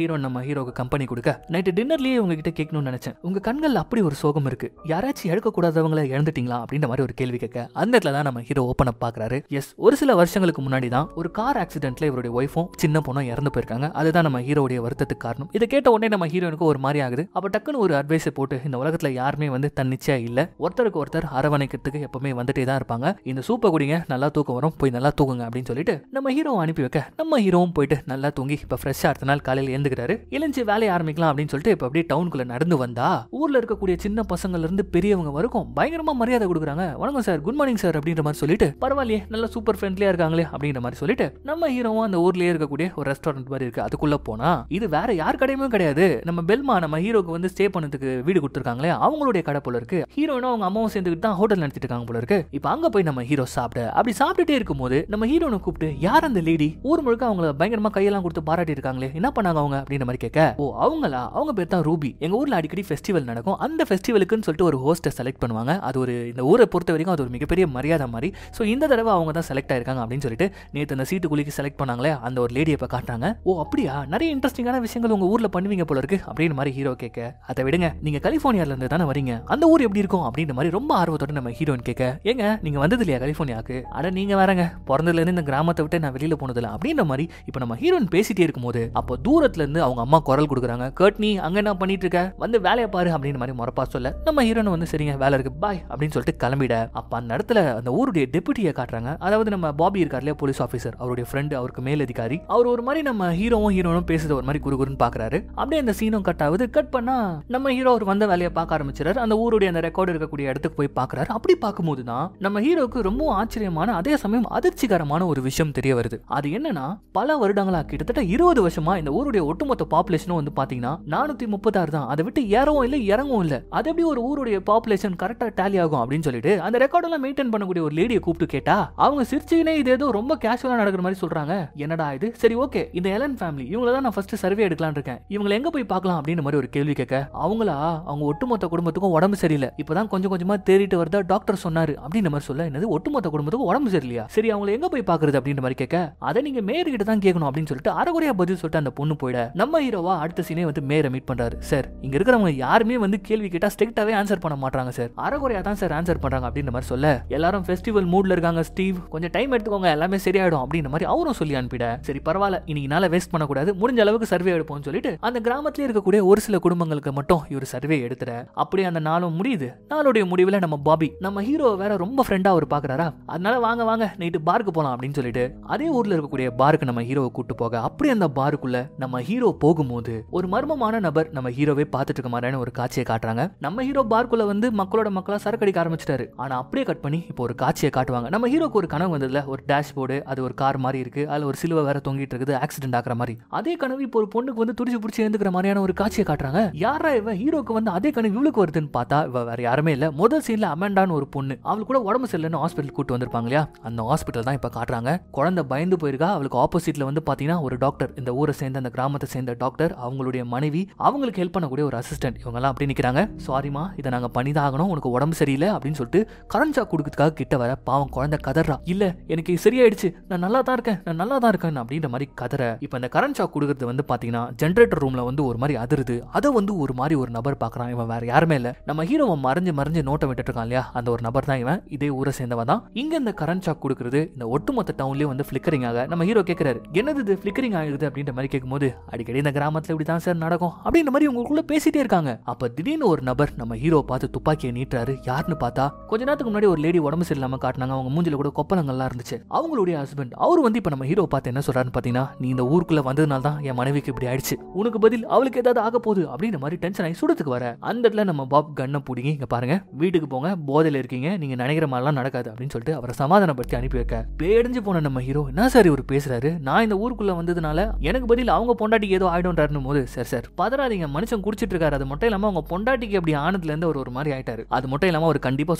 ஹீரோக்கு கம்பெனி கொடுக்க, நைட்டு டின்னர்லயே உங்ககிட்ட கேட்கணும்னு நினைச்சேன், உங்க கண்கள் அப்படி ஒரு சோகம் இருக்கு, யாராச்சும் எடுக்க கூடாதவங்களை இழந்துட்டீங்களா அப்படின்ற மாதிரி ஒரு கேள்வி கேட்க, அந்த இடத்துல தான் நம்ம ஹீரோ ஓபன் அப் பாக்குறாரு. எஸ், ஒரு சில வருஷங்களுக்கு முன்னாடி தான் ஒரு கார் ஆக்சிடென்ட்ல இவருடைய ஒய்ஃபும் சின்ன பொண்ணும் இறந்து போயிருக்காங்க. அதுதான் நம்ம ஹீரோடைய வருத்தத்துக்கு காரணம். இதை கேட்ட உடனே நம்ம ஹீரோனுக்கு ஒரு மாதிரி ஆகுது. அப்ப டக்குன்னு ஒரு அட்வைஸ் போட்டு, இந்த உலகத்துல யாருமே வந்து தன்னிச்சையா இல்ல, ஒருத்தருக்கு ஒருத்தர் அரவணைக்கிறதுக்கு எப்பவுமே வந்துட்டே தான் இருப்பாங்க, இந்த சூப்பை குடிங்க நல்லா தூக்கம் வரும், போய் நல்லா தூக்குங்க அப்படின்னு சொல்லிட்டு நம்ம ஹீரோ அனுப்பி வைக்க, நம்ம நம்ம ஹீரோவும் போயிட்டு நல்லா தூங்கி இப்ப ஃப்ரெஷ்ஷா அடுத்த நாள் காலையில எழுந்துக்கிறாரு. எழுந்து வேலையை ஆரம்பிக்கலாம் அப்படின்னு சொல்லிட்டு இப்ப அப்படியே டவுனுக்குள்ள நடந்து வந்தா ஊர்ல இருக்கக்கூடிய சின்ன பசங்கள்ல இருந்து பெரியவங்க வரைக்கும் பயங்கரமா மரியாதை கொடுக்குறாங்க. வணக்கம் சார், குட் மார்னிங் சார் அப்படின்ற மாதிரி சொல்லிட்டு பரவாயில்லையே நல்லா சூப்பர் ஃப்ரெண்ட்லியா இருக்காங்களே அப்படின்ற மாதிரி சொல்லிட்டு நம்ம ஹீரோவும் அந்த ஊர்லயே இருக்கக்கூடிய ஒரு ரெஸ்டாரண்ட் மாதிரி இருக்கு அதுக்குள்ள போனா இது வேற யார் கடையுமே கிடையாது. நம்ம பெல்மா நம்ம ஹீரோக்கு வந்து ஸ்டே பண்ணதுக்கு வீடு கொடுத்துருக்காங்களே அவங்களுடைய கடை போல இருக்கு. ஹீரோனும் அவங்க அம்மாவும் சேர்ந்துக்கிட்டு தான் ஹோட்டல் நடத்திட்டு இருக்காங்க போல இருக்கு. இப்ப அங்க போய் நம்ம ஹீரோ சாப்பிட அப்படி சாப்பிட்டுட்டே இருக்கும்போது நம்ம ஹீரோனை கூப்பிட்டு யார் அந்த லேடி, ஊர் முழுக்க அவங்கள பயங்கரமா கையெல்லாம் கொடுத்து பாராட்டி இருக்காங்களே என்ன பண்ணாங்க அவங்க அப்படின்ற மாதிரி கேட்க, ஓ அவங்களா, அவங்க பேர் தான் ரூபி. எங்க ஊர்ல அடிக்கடி ஃபெஸ்டிவல் நடக்கும். அந்த ஃபெஸ்டிவலுக்குன்னு சொல்லிட்டு ஒரு ஹோஸ்டை செலக்ட் பண்ணுவாங்க. அது ஒரு இந்த ஊரை பொறுத்த வரைக்கும் அது ஒரு மிகப்பெரிய மரியாதை மாதிரி. ஸோ இந்த தடவை அவங்க தான் செலக்ட் ஆயிருக்காங்க அப்படின்னு சொல்லிட்டு நேற்று அந்த சீட்டு குளிக்கு செலக்ட் பண்ணாங்களே அந்த ஒரு லேடியை இப்போ காட்டுறாங்க. ஓ அப்படியா, நிறைய இன்ட்ரெஸ்டிங்கான விஷயங்கள் உங்க ஊர்ல பண்ணுவீங்க போல இருக்கு அப்படின்னு மாதிரி ஹீரோ கேட்க, அதை விடுங்க நீங்க கலிபோர்னியால இருந்து தானே வரீங்க, அந்த ஊர் எப்படி இருக்கும் அப்படின்ற மாதிரி ரொம்ப ஆர்வத்தோட நம்ம ஹீரோயின் கேட்க, ஏங்க நீங்க வந்தது இல்லையா கலிபோர்னியாக்கு? அட நீங்க வரங்க, பிறந்ததுல இருந்து இந்த கிராமத்தை விட்டு நான் வெளியில போனதில்ல அப்படின்ற மாதிரி இப்ப நம்ம ஹீரோயின் பேசிட்டே இருக்கும்போது அப்போ தூரத்துல இருந்து அவங்க அம்மா குரல் கொடுக்குறாங்க, கர்ட்னி அங்க என்ன பண்ணிட்டு இருக்க, வந்து வேலையை பாரு அப்படின்னு மாதிரி முறப்பா சொல்ல நம்ம ஹீரோயின் வந்து சரிங்க வேலை இருக்கு பாய் அப்படின்னு சொல்லிட்டு கிளம்பிட. அப்ப அந்த இடத்துல அந்த ஊருடைய டெபுட்டியை காட்டுறாங்க. அதாவது நம்ம பாபி இருக்கார் இல்லையா போலீஸ் ஆஃபீஸர், அவருடைய ஃப்ரெண்டு, அவருக்கு மேலதிகாரி. அவர் ஒரு மாதிரி நம்ம ஹீரோவும் பேசுறது ஒரு மாதிரி குறுகுறுன்னு பாக்குறாரு. அப்படியே அந்த சீனும் கட் ஆகுது. கட் பண்ணா நம்ம ஹீரோ அவர் வந்த வேலையை பார்க்க ஆரம்பிச்சாரு. அந்த ஊருடைய அந்த ரெக்கார்டு இருக்கக்கூடிய இடத்துக்கு போய் பாக்குறாரு. அப்படி பார்க்கும்போது தான் நம்ம ஹீரோக்கு ரொம்ப ஆச்சரியமான அதே சமயம் அதிர்ச்சிகரமான ஒரு விஷயம் தெரிய வருது. அது என்னன்னா பல வருடங்களா கிட்டத்தட்ட 20 வருஷமா இந்த ஊருடைய ஒட்டுமொத்த பாப்புலேஷனும் வந்து பாத்தீங்கன்னா 436 தான். அதை விட்டு ஏறவும் இல்லை இறங்கவும் இல்லை. அது எப்படி ஒரு ஊருடைய பாப்புலேஷன் கரெக்டா டேலி ஆகும் அப்படின்னு சொல்லிட்டு அந்த ரெக்கார்ட் எல்லாம் மெயின்டைன் பண்ணக்கூடிய ஒரு லேடியை கூப்பிட்டு கேட்டா அவங்க சிரிச்சுனே இது ஏதோ ரொம்ப கேஷுவலா நடக்கிற மாதிரி சொல்றாங்க. என்னடா இது, சரி ஓகே இந்த எலன் ஃபேமிலி இவங்கள தான் நான் ஃபர்ஸ்ட் சர்வே எடுக்கலாம்னு இருக்கேன், இவங்களை எங்க போய் பார்க்கலாம் அப்படின்னு மாதிரி ஒரு கேள்வி கேட்க, அவங்களா அவங்க ஒட்டுமொத்த குடும்பத்துக்கும் உடம்பு சரியில்லை, இப்பதான் கொஞ்சம் கொஞ்சமா தேறிட்டு வருதா டாக்டர் சொன்னாரு அப்படின்னு மாதிரி சொல்ல, என்னது ஒட்டுமொத்த குடும்பத்துக்கும் உடம்பு சரியில்லையா, சரி அவங்களை எங்க போய் பாக்குறது அப்படின்ற மாதிரி கேட்க, அதை நீங்க மேயர் கிட்ட தான் கேட்கணும் அப்படின்னு சொல்லிட்டு அரைகுறையா பதில் சொல்லிட்டு அந்த பொண்ணு போயிட நம்ம ஹீரோவா அடுத்த சீனே வந்து மேயரை மீட் பண்றாரு. சார் இங்க இருக்கிறவங்க யாருமே வந்து கேள்வி கேட்டா ஸ்ட்ரிக்டாவே ஆன்சர் பண்ண மாட்டாங்க சார், அரைகுறையா தான் சார் ஆன்சர் பண்றாங்க அப்படின்ற மாதிரி சொல்ல, எல்லாரும் ஃபெஸ்டிவல் மூட்ல இருக்காங்க ஸ்டீவ், கொஞ்சம் டைம் எடுத்துக்கோங்க எல்லாமே சரியாயிடும் அப்படின்ற மாதிரி அவரும் சொல்லி அனுப்பிட, சரி பரவாயில்ல இன்னைக்கு நாளை வேஸ்ட் பண்ணக்கூடாது, முடிஞ்ச அளவுக்கு சர்வே எடுப்போம்னு சொல்லிட்டு அந்த கிராமத்திலே இருக்கக்கூடிய ஒரு சில குடும்பங்களுக்கு மட்டும் இவர் சர்வே எடுத்துற. அப்படியே அந்த நாளும் முடியுது. நாளுடைய முடிவுல நம்ம பாபி நம்ம ஹீரோ வேற ரொம்ப ஃப்ரெண்டா அவர் பாக்குறாரா, அதனால வாங்க வாங்க நைட்டு பாருக்கு போலாம் அப்படின்னு சொல்லிட்டு அதே ஊர்ல இருக்கக்கூடிய பாருக்கு நம்ம ஹீரோவை கூட்டு போக, அப்படி அந்த பாருக்குள்ள நம்ம ஹீரோ போகும்போது ஒரு மர்மமான நபர் நம்ம ஹீரோவே பார்த்துட்டு இருக்க மாதிரியான ஒரு காட்சியை காட்டுறாங்க. நம்ம ஹீரோ பார்க்குள்ள வந்து மக்களோட மக்களா சரக்கு அடிக்க ஆரம்பிச்சிட்டாரு. ஆனா அப்படியே கட் பண்ணி இப்போ ஒரு காட்சியை காட்டுவாங்க. நம்ம ஹீரோக்கு ஒரு கனவு வந்ததுல ஒரு டேஷ்போர்டு, அது ஒரு கார் மாதிரி இருக்கு, அதுல ஒரு சிலுவை வேற தொங்கிட்டு இருக்குது, ஆக்சிடென்ட் ஆகிற மாதிரி. அதே கனவு இப்போ ஒரு பொண்ணுக்கு வந்து துடிச்சு பிடிச்சி எழுந்துக்கிற மாதிரியான ஒரு காட்சியை காட்டுறாங்க. யாரா இவ, ஹீரோக்கு வந்து அதே கனவு இவளுக்கு வருதுன்னு பார்த்தா இவ வேற யாருமே இல்ல. முதல் சீன்ல அமெண்டான்னு ஒரு பொண்ணு, அவளுக்கு கூட உடம்பு சரியில்லைன்னு ஹாஸ்பிட்டல் கூட்டு வந்திருப்பாங்க இல்லையா, அந்த ஹாஸ்பிட்டல் தான் இப்ப காட்டுறாங்க. குழந்தை பயந்து போயிருக்கா. அவளுக்கு ஆப்போசிட்ல வந்து பாத்தீங்கன்னா ஒரு டாக்டர், இந்த ஊரை சேர்ந்த அந்த கிராமத்தை சேர்ந்த டாக்டர், அவங்களுடைய மனைவி, அவங்களுக்கு ஹெல்ப் பண்ணக்கூடிய ஒரு அசிஸ்டன்ட், இவங்க எல்லாம் அப்படி நிக்கிறாங்க. சாரிமா இதை நாங்க பண்ணிதான் ஆகணும், உனக்கு உடம்பு சரியில்லை அப்படின்னு சொல்லிட்டு கரண்ட் ஷாக் கொடுக்கறதுக்காக கிட்ட வர பாவம் குழந்தை கதறா, இல்ல எனக்கு சரியாயிடுச்சு, நான் நல்லா தான் இருக்கேன், நான் நல்லா தான் இருக்கேன் அப்படின்ற மாதிரி கதற. இப்ப இந்த கரண்ட் ஷாக் கொடுக்கறது வந்து பாத்தீங்கன்னா ஜெனரேட்டர் ரூம்ல வந்து ஒரு மாதிரி அதிருது. அதை வந்து ஒரு மாதிரி ஒரு நபர் பாக்குறான். இவன் வேற யாருமே இல்ல, நம்ம ஹீரோவை மறைஞ்சு நோட்டம் விட்டுட்டு இருக்கான் இல்லையா, அந்த ஒரு நபர் தான் இவன். இதே ஊரை சேர்ந்தவன் தான். இங்க இந்த கரண்ட் ஷாக் கொடுக்கறது இந்த ஒட்டுமொத்த டவுன்லயே வந்து பிளிக்கரிங் ஆக நம்ம ஹீரோ கேட்கிறாரு, என்னது இது பிளிக்கரிங் ஆகுது அப்படின்ற மாதிரி கேட்கும்போது, அடிக்கடி இந்த கிராமத்துல இப்படிதான் சார் நடக்கும் அப்படின்ற மாதிரி உங்களுக்குள்ள பேசிட்டே இருக்காங்க. அப்ப திடீர்னு ஒரு நபர் நம்ம ஹீரோ பார்த்து துப்பாக்கியை நீட்டுறாரு. யாருன்னு பார்த்தா கொஞ்ச நேரத்துக்கு முன்னாடி ஒரு லேடி உடம்பு சரியில்லாம காட்டினாங்க, அவங்க மூஞ்சில கூட கொப்பளங்கள்லாம் இருந்துச்சு, அவங்களுடைய ஹஸ்பண்ட். அவர் வந்து இப்ப நம்ம ஹீரோ பார்த்து என்ன சொல்றாருன்னு பாத்தீங்கன்னா, நீ இந்த ஊருக்குள்ள வந்ததுனால தான் என் மனைவிக்கு இப்படி ஆயிடுச்சு, உனக்கு பதில் அவளுக்கு ஏதாவது ஆக போகுது அப்படின்ற மாதிரி டென்ஷன் ஆகி சுடத்துக்கு வர. அந்த இடத்துல நம்ம பாப் கண்ணை பிடிங்கி, இங்க பாருங்க வீட்டுக்கு போங்க, போதையில இருக்கீங்க, நீங்க நினைக்கிற மாதிரிலாம் நடக்காது அப்படின்னு சொல்லிட்டு அவரை சமாதானப்படுத்தி அனுப்பி வைக்க, பேடிஞ்சு போன நம்ம ஹீரோ என்ன சார் இவர் பேசுறாரு, நான் இந்த ஊருக்குள்ள வந்ததுனால எனக்கு பதில் அவங்க பொண்டாட்டிக்கு ஏதோ ஆயிடும்ன்றாருன்னு போது, சார் பதறாதீங்க, மனுஷன் குடிச்சிட்டு இருக்காரு, அது மட்டும் இல்லாம அவங்க பொண்டாட்டிக்கு அப்படி ஆனதுல இருந்து ஒரு மாதிரி ஆயிட்டாரு, அது மட்டும் இல்லாம அவர் கண்டிப்பா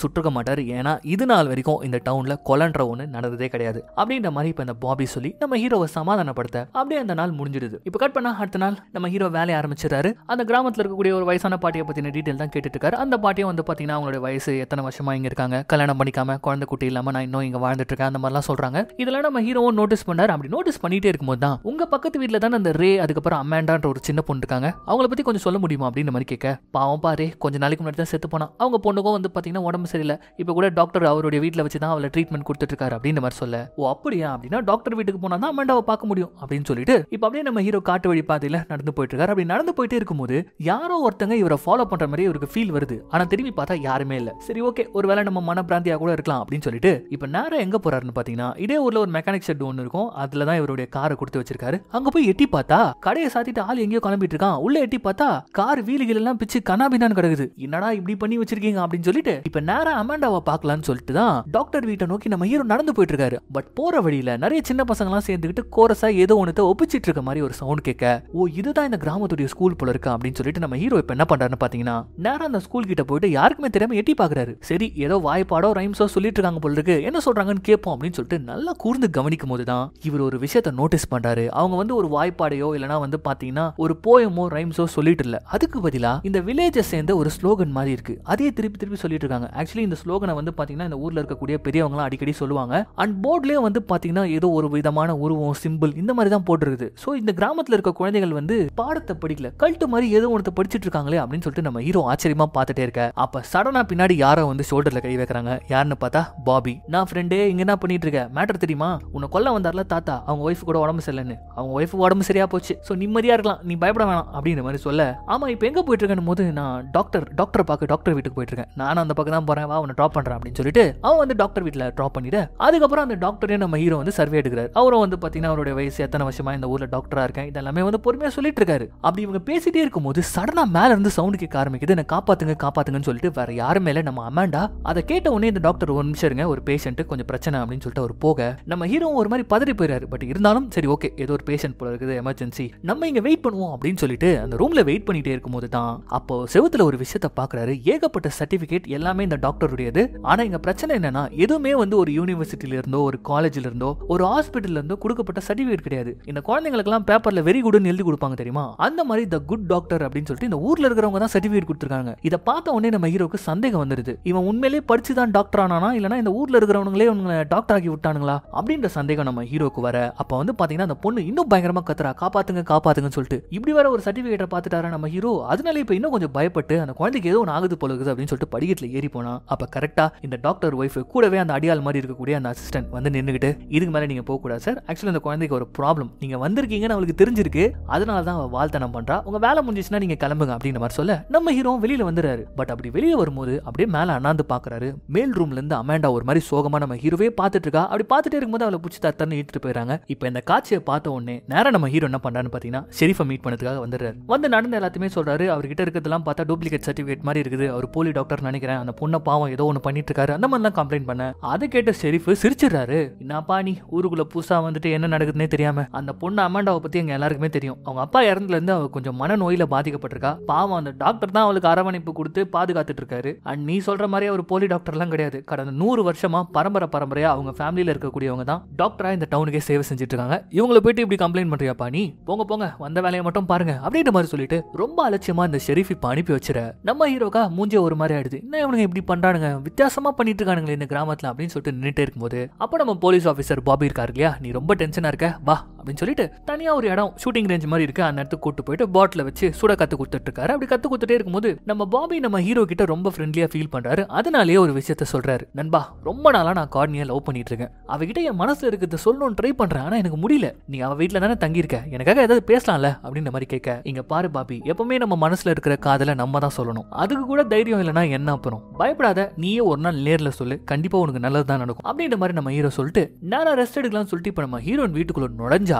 சுற்றுக்க மாட்டாரு, ஏன்னா இது நாள் வரைக்கும் இந்த டவுன்ல கொலன்ற ஒண்ணு நடந்ததே கிடையாது அப்படின்ற மாதிரி இப்ப இந்த பாபி சொல்லி நம்ம ஹீரோவை சமாதானப்படுத்த அப்படியே அந்த நாள் முடிஞ்சிடுது. இப்ப கட் பண்ணா அடுத்த நாள் நம்ம ஹீரோ வேலையை ஆரம்பிச்சிடறாரு. அந்த கிராமத்துல இருக்கக்கூடிய ஒரு வயசான பாட்டியை பத்தின டீடைல் தான் கேட்டுட்டு இருக்காரு. அந்த பாட்டியும் வந்து பாத்தீங்கன்னா அவங்களுடைய வயசு எத்தனை வருஷமா இங்க இருக்காங்க, கல்யாணம் பண்ணிக்காம குழந்தை குட்டி இல்லாம நான் இன்னும் இங்க வாழ்ந்துட்டு இருக்கேன், அந்த மாதிரிலாம் சொல்றாங்க. இதெல்லாம் நம்ம ஹீரோவும் நோட்டீஸ் பண்ணாரு. அப்படி நோட்டீஸ் பண்ணிட்டே இருக்கும்போது தான் உங்க பக்கத்து வீட்டுல தான் அந்த ரே, அதுக்கப்புறம் அமேண்டான்ற ஒரு சின்ன பொண்ணு இருக்காங்க, அவங்கள பத்தி கொஞ்சம் சொல்ல முடியுமா அப்படின்ற மாதிரி கேட்க, பாவம் பாரு கொஞ்ச நாளைக்கு முன்னாடி தான் செத்து போனா, அவங்க பொண்ணுக்கும் வந்து பாத்தீங்கன்னா உடம்பு சரியில்லை, இப்ப கூட டாக்டர் அவருடைய வீட்டுல வச்சுதான் அவளை ட்ரீட்மெண்ட் கொடுத்துட்டு இருக்காரு அப்படின்ற மாதிரி சொல்ல, ஓ அப்படியா, அப்படின்னா டாக்டர் வீட்டுக்கு போனா தான் அமேண்டாவை பார்க்க முடியும் அப்படின்னு சொல்லிட்டு இப்ப அப்படியே நம்ம ஹீரோ காட்டு வழி பாதையில நடந்து போயிட்டு இருக்காரு. அப்படி நடந்து போயிட்டே இருக்கும்போது யாரோ ஒருத்தங்க இவரை ஃபாலோ பண்ற மாதிரி இவருக்கு ஃபீல் வருது. ஆனா திரும்பி பார்த்தா யாருமே இல்ல. சரி ஓகே, ஒருவேளை நம்ம மன பிராந்தியா கூட இருக்கலாம் அப்படின்னு சொல்லிட்டு இப்ப நேரா எங்க போறாருன்னு பாத்தீங்கன்னா, இதே ஊர்ல ஒரு மெக்கானிக் ஷெட் ஒன்னு இருக்கும், அதுல இடத்துல தான் இவருடைய காரை கொடுத்து வச்சிருக்காரு. அங்க போய் எட்டி பார்த்தா கடையை சாத்திட்டு ஆள் எங்கேயோ கிளம்பிட்டு இருக்கான். உள்ள எட்டி பார்த்தா கார் வீலுகள் எல்லாம் பிச்சு கனாபினான்னு கிடக்குது. என்னடா இப்படி பண்ணி வச்சிருக்கீங்க அப்படின்னு சொல்லிட்டு இப்ப நேரா அமாண்டாவை பார்க்கலாம்னு சொல்லிட்டு தான் டாக்டர் வீட்டை நோக்கி நம்ம ஹீரோ நடந்து போயிட்டு இருக்காரு. பட் போற வழியில நிறைய சின்ன பசங்க எல்லாம் சேர்ந்துக்கிட்டு கோரஸா ஏதோ ஒண்ணு ஒப்பிச்சிட்டு இருக்க மாதிரி ஒரு சவுண்ட் கேட்க, ஓ இதுதான் இந்த கிராமத்துடைய ஸ்கூல் போல இருக்கு அப்படின்னு சொல்லிட்டு நம்ம ஹீரோ இப்ப என்ன பண்றாருன்னு பாத்தீங்கன்னா நேரா அந்த ஸ்கூல் கிட்ட போயிட்டு யாருக்குமே தெரியாம எட்டி பாக்குறாரு. சரி ஏதோ வாய்ப்பாடோ ரைம்ஸோ சொல்லிட்டு இருக்காங்க போல இருக்கு, என்ன சொல்றாங்கன்னு கேட்போம் அப்படின்னு சொல்லிட்டு நல்லா கூர்ந்து கவனிக்கும் போதுதான் இவர் ஒரு விஷயத்த நோட்டீஸ் பண்றாரு. அவங்க வந்து ஒரு வாய்ப்பாடையோ இல்லனா வந்து பாத்தீங்கன்னா ஒரு போயமோ ரைம்ஸோ சொல்லிட்டு இல்ல, அதுக்கு பதிலா இந்த வில்லேஜை சேர்ந்த ஒரு ஸ்லோகன் மாதிரி இருக்கு, அதே திருப்பி திருப்பி சொல்லிட்டு இருக்காங்க. ஆக்சுவலி இந்த ஸ்லோகனை வந்து பாத்தீங்கன்னா இந்த ஊர்ல இருக்கக்கூடிய பெரியவங்க அடிக்கடி சொல்லுவாங்க. அண்ட் போர்ட்லயே வந்து பாத்தீங்கன்னா ஏதோ ஒரு விதமான உருவம் சிம்பிள் இந்த மாதிரி தான் போட்டுருக்குது. சோ இந்த கிராமத்துல இருக்க குழந்தைகள் வந்து பாடத்தை படிக்கல, கல்ட்டு மாதிரி ஏதோ ஒன்று படிச்சுட்டு இருக்காங்களே அப்படின்னு சொல்லிட்டு நம்ம ஹீரோ ஆச்சரியமா பார்த்துட்டே இருக்க, அப்ப சடனா பின்னாடி யாரோ வந்து ஷோல்டர்ல கை வைக்கிறாங்க. யாருன்னு பார்த்தா பாபி. நான் ஃப்ரெண்டே இங்க என்ன பண்ணிட்டு இருக்க, மேட்டர் தெரியுமா, உன்னை கொல்ல வந்தார்ல தாத்தா, அவங்க ஒய்ஃப் கூட உடம்பு சரியில்லைன்னு, அவங்க ஒய்ஃப் உடம்பு சரியா போச்சு, சோ நிம்மதியா இருக்கலாம், நீ பயப்பட வேணாம் அப்படின்ற மாதிரி சொல்ல, ஆமா இப்ப எங்க போயிட்டு இருக்கேன்னு போது நான் டாக்டர் பார்க்க டாக்டர் வீட்டுக்கு போயிட்டு இருக்கேன், நானும் அந்த பக்கம் தான் போறேன், வா உன்னை ட்ராப் பண்றேன் அப்படின்னு சொல்லிட்டு அவன் வந்து டாக்டர் வீட்டுல ட்ராப் பண்ணிட்டு அதுக்கப்புறம் அந்த டாக்டரே நம்ம ஹீரோ வந்து சர்வே எடுக்கிறார். அவரும் வந்து பாத்தீங்கன்னா அவருடைய வயசு எத்தனை வருஷமா இந்த ஊர்ல டாக்டரா இருக்கேன் இதெல்லாமே வந்து பொறுமையா சொல்லிட்டு இருக்காரு. அப்படி இவங்க பேசிட்டே இருக்கும்போது சடனா மேல இருந்து சவுண்ட் கேட்க ஆரம்பிக்குது. என்ன காப்பாத்துங்கன்னு சொல்லிட்டு வேற யாரும் மேல நம்ம அமாண்டா. அதை கேட்ட உடனே இந்த டாக்டர் ஒரு நிமிஷம் இருங்க, ஒரு பேஷண்ட் கொஞ்சம் பிரச்சனை அப்படின்னு சொல்லிட்டு அவர் போக நம்ம ஹீரோ ஒரு மாதிரி பதறி போயிறாரு. பட் இருந்தாலும் சரி ஓகே ஏதோ ஒரு பேஷண்ட் போல இருக்குது, எமர்ஜென்சி, நம்ம இங்க வெயிட் பண்ணுவோம் அப்படின்னு சொல்லிட்டு அந்த ரூம்ல வெயிட் பண்ணிட்டே இருக்கும்போது தான் அப்போ செவுத்துல ஒரு விஷயத்தை பாக்குறாரு. ஏகப்பட்ட சர்டிபிகேட் எல்லாமே இந்த டாக்டருடையது. ஆனா இங்க பிரச்சனை என்னன்னா எதுவுமே வந்து ஒரு யூனிவர்சிட்டில இருந்தோ ஒரு காலேஜ்ல இருந்தோ ஒரு ஹாஸ்பிட்டல்ல இருந்தோ கொடுக்கப்பட்ட சர்டிபிகேட் கிடையாது. இந்த குழந்தைங்களுக்கு எல்லாம் பேப்பர்ல வெரி குட்னு எழுதி கொடுப்பாங்க தெரியுமா, அந்த மாதிரி த குட் டாக்டர் அப்படின்னு சொல்லிட்டு இந்த ஊர்ல இருக்கிறவங்க தான் சர்டிபிகேட் கொடுத்திருக்காங்க. இத பார்த்த உடனே நம்ம ஹீரோக்கு சந்தேகம் வந்துருது. இவன் உண்மையிலேயே படிச்சுதான் டாக்டர் ஆனானா இல்லனா இந்த ஊர்ல இருக்கிறவங்களே இவங்களை டாக்டர் ஆக்கி விட்டானுங்களா அப்படின்ற சந்தேகம் நம்ம ஹீரோக்கு வர, அப்ப வந்து பாத்தீங்கன்னா அந்த பொண்ணு இன்னும் பயங்கரமா கத்துறா, காப்பாத்துங்கன்னு சொல்லிட்டு. இப்படி வர ஒரு சர்டிபிகேட்டை பார்த்துட்டாரா நம்ம ஹீரோ. அதனால இப்ப இன்னும் கொஞ்சம் பயப்பட்டு அந்த குழந்தைக்கு ஏதோ ஒன்று ஆகுது போல இருக்குது அப்படின்னு சொல்லிட்டு படிக்கட்டுல ஏறி போனா, அப்ப கரெக்டா இந்த டாக்டர் ஒய்ஃப் கூடவே அந்த அடியாள் மாதிரி இருக்கக்கூடிய அந்த அசிஸ்டன்ட் வந்து நின்னுகிட்டு, இதுக்கு மேல நீங்க போக கூடாது சார், ஆக்சுவலி அந்த குழந்தைக்கு ஒரு ப்ராப்ளம், நீங்க வந்திருக்கீங்கன்னு அவளுக்கு தெரிஞ்சிருக்கு, அதனால தான் அவ வாழ்த்தனம் பண்றா, உங்க வேலை முடிஞ்சிச்சுன்னா நீங்க கிளம்புங்க அப்படின்ற மாதிரி சொல்ல நம்ம ஹீரோ வெளியில வந்துறாரு. பட் அப்படி வெளியே வரும்போது அப்படியே மேல அண்ணாந்து பாக்குறாரு. மேல் ரூம்ல இருந்து அமாண்டா ஒரு மாதிரி சோகமா நம்ம ஹீரோவே பார்த்துட்டு இருக்கா. அப்படி பார்த்துட்டே இருக்கும்போது அவளை பிடிச்சி தத்தன்னு இழுத்துட்டு போயிடறாங்க. இப்போ இந்த காட்சியை பார்த்த உடனே நேரா நம்ம ஹீரோ என்ன பண்றான்னு பாத்தீங்கன்னா ஷெரீஃபை மீட் பண்ணதுக்காக வந்துடுறாரு. வந்து நடந்த எல்லாத்தையுமே சொல்றாரு. அவர்கிட்ட இருக்கிறதெல்லாம் பார்த்தா டூப்ளிகேட் சர்டிபிகேட் மாதிரி இருக்குது, அவர் போலி டாக்டர் நினைக்கிறேன், அந்த பொண்ணை பாவம் ஏதோ ஒன்று பண்ணிட்டு இருக்காரு, அந்த மாதிரி தான் கம்ப்ளைண்ட் பண்ண. அதை கேட்ட ஷெரீஃப் சிரிச்சிடறாரு. என்னப்பா நீ ஊருக்குள்ள புதுசா வந்துட்டு என்ன நடக்குதுன்னே தெரியாம, அந்த பொண்ணு அமாண்டாவை பத்தி எங்க எல்லாருக்குமே தெரியும், அவங்க அப்பா இறந்துல இருந்து அவ கொஞ்சம் மனநோயில பாதிக்கப்பட்டிருக்கா, பாவம் அந்த டாக்டர் தான் அவளுக்கு அரவணைப்பு கொடுத்து பாதுகாத்துட்டு இருக்காரு. அண்ட் நீ சொல்ற மாதிரி அவர் போலி டாக்டர் எல்லாம் கிடையாது, கடந்த 100 வருஷமா பரம்பரையா அவங்க ஃபேமிலியில இருக்கக்கூடியவங்க தான் டாக்டரா இந்த டவுனுக்கே சேவை செஞ்சுட்டு இருக்காங்க, இவங்களை போயிட்டு இப்படி கம்ப்ளைண்ட் பண்றியாப்பா நீ, போங்க வந்த வேலையை மட்டும் பாருங்க அப்படின்ற மாதிரி சொல்லிட்டு ரொம்ப அலட்சியமா இந்த ஷெரீஃப் இப்ப அனுப்பி வச்சிர. நம்ம ஹீரோக்கா மூஞ்சே ஒரு மாதிரி ஆயிடுது, என்ன இவனுங்க இப்படி பண்றானுங்க, வித்தியாசமா பண்ணிட்டு இருக்கானுங்களே இந்த கிராமத்துல அப்படின்னு சொல்லிட்டு நின்னுட்டே இருக்கும்போது அப்ப நம்ம போலீஸ் ஆபீசர் பாபி இருக்காரு இல்லையா, நீ ரொம்ப டென்ஷனா இருக்க வா அப்படின்னு சொல்லிட்டு தனியா ஒரு இடம் ஷூட்டிங் ரேஞ்ச் மாதிரி இருக்கு, அந்த இடத்துக்கு கூட்டு போயிட்டு பாட்டில வச்சு சுட கத்து கொடுத்துட்டு இருக்காரு. அப்படி கத்து கொடுத்துட்டே இருக்கும்போது நம்ம பாபி நம்ம ஹீரோ கிட்ட ரொம்ப ஃப்ரெண்ட்லியா ஃபீல் பண்றாரு. அதனாலேயே ஒரு விஷயத்த சொல்றாரு, நண்பா ரொம்ப நாளா நான் கார்னியா லவ் பண்ணிட்டு இருக்கேன், அவகிட்ட என் மனசுல இருக்கிறத சொல்லணும்னு ட்ரை பண்றேன், ஆனா எனக்கு முடியல, நீ அவ வீட்டுல தானே தங்கி இருக்க, எனக்காக ஏதாவது பேசலாம்ல அப்படின்ற மாதிரி கேட்க, இங்க பாரு பாபி, எப்பவுமே நம்ம மனசுல இருக்கிற காதலை நம்ம தான் சொல்லணும், அதுக்கு கூட தைரியம் இல்லைன்னா என்ன அப்புறம், பயப்படாத, நீயே ஒரு நாள் நேர்ல சொல்லு, கண்டிப்பா உனக்கு நல்லதுதான் நடக்கும் அப்படின்ற மாதிரி நம்ம ஹீரோ சொல்லிட்டு நான் ரெஸ்ட் எடுக்கலாம்னு சொல்லிட்டு இப்ப நம்ம ஹீரோயின் வீட்டுக்குள்ள நுழைஞ்சா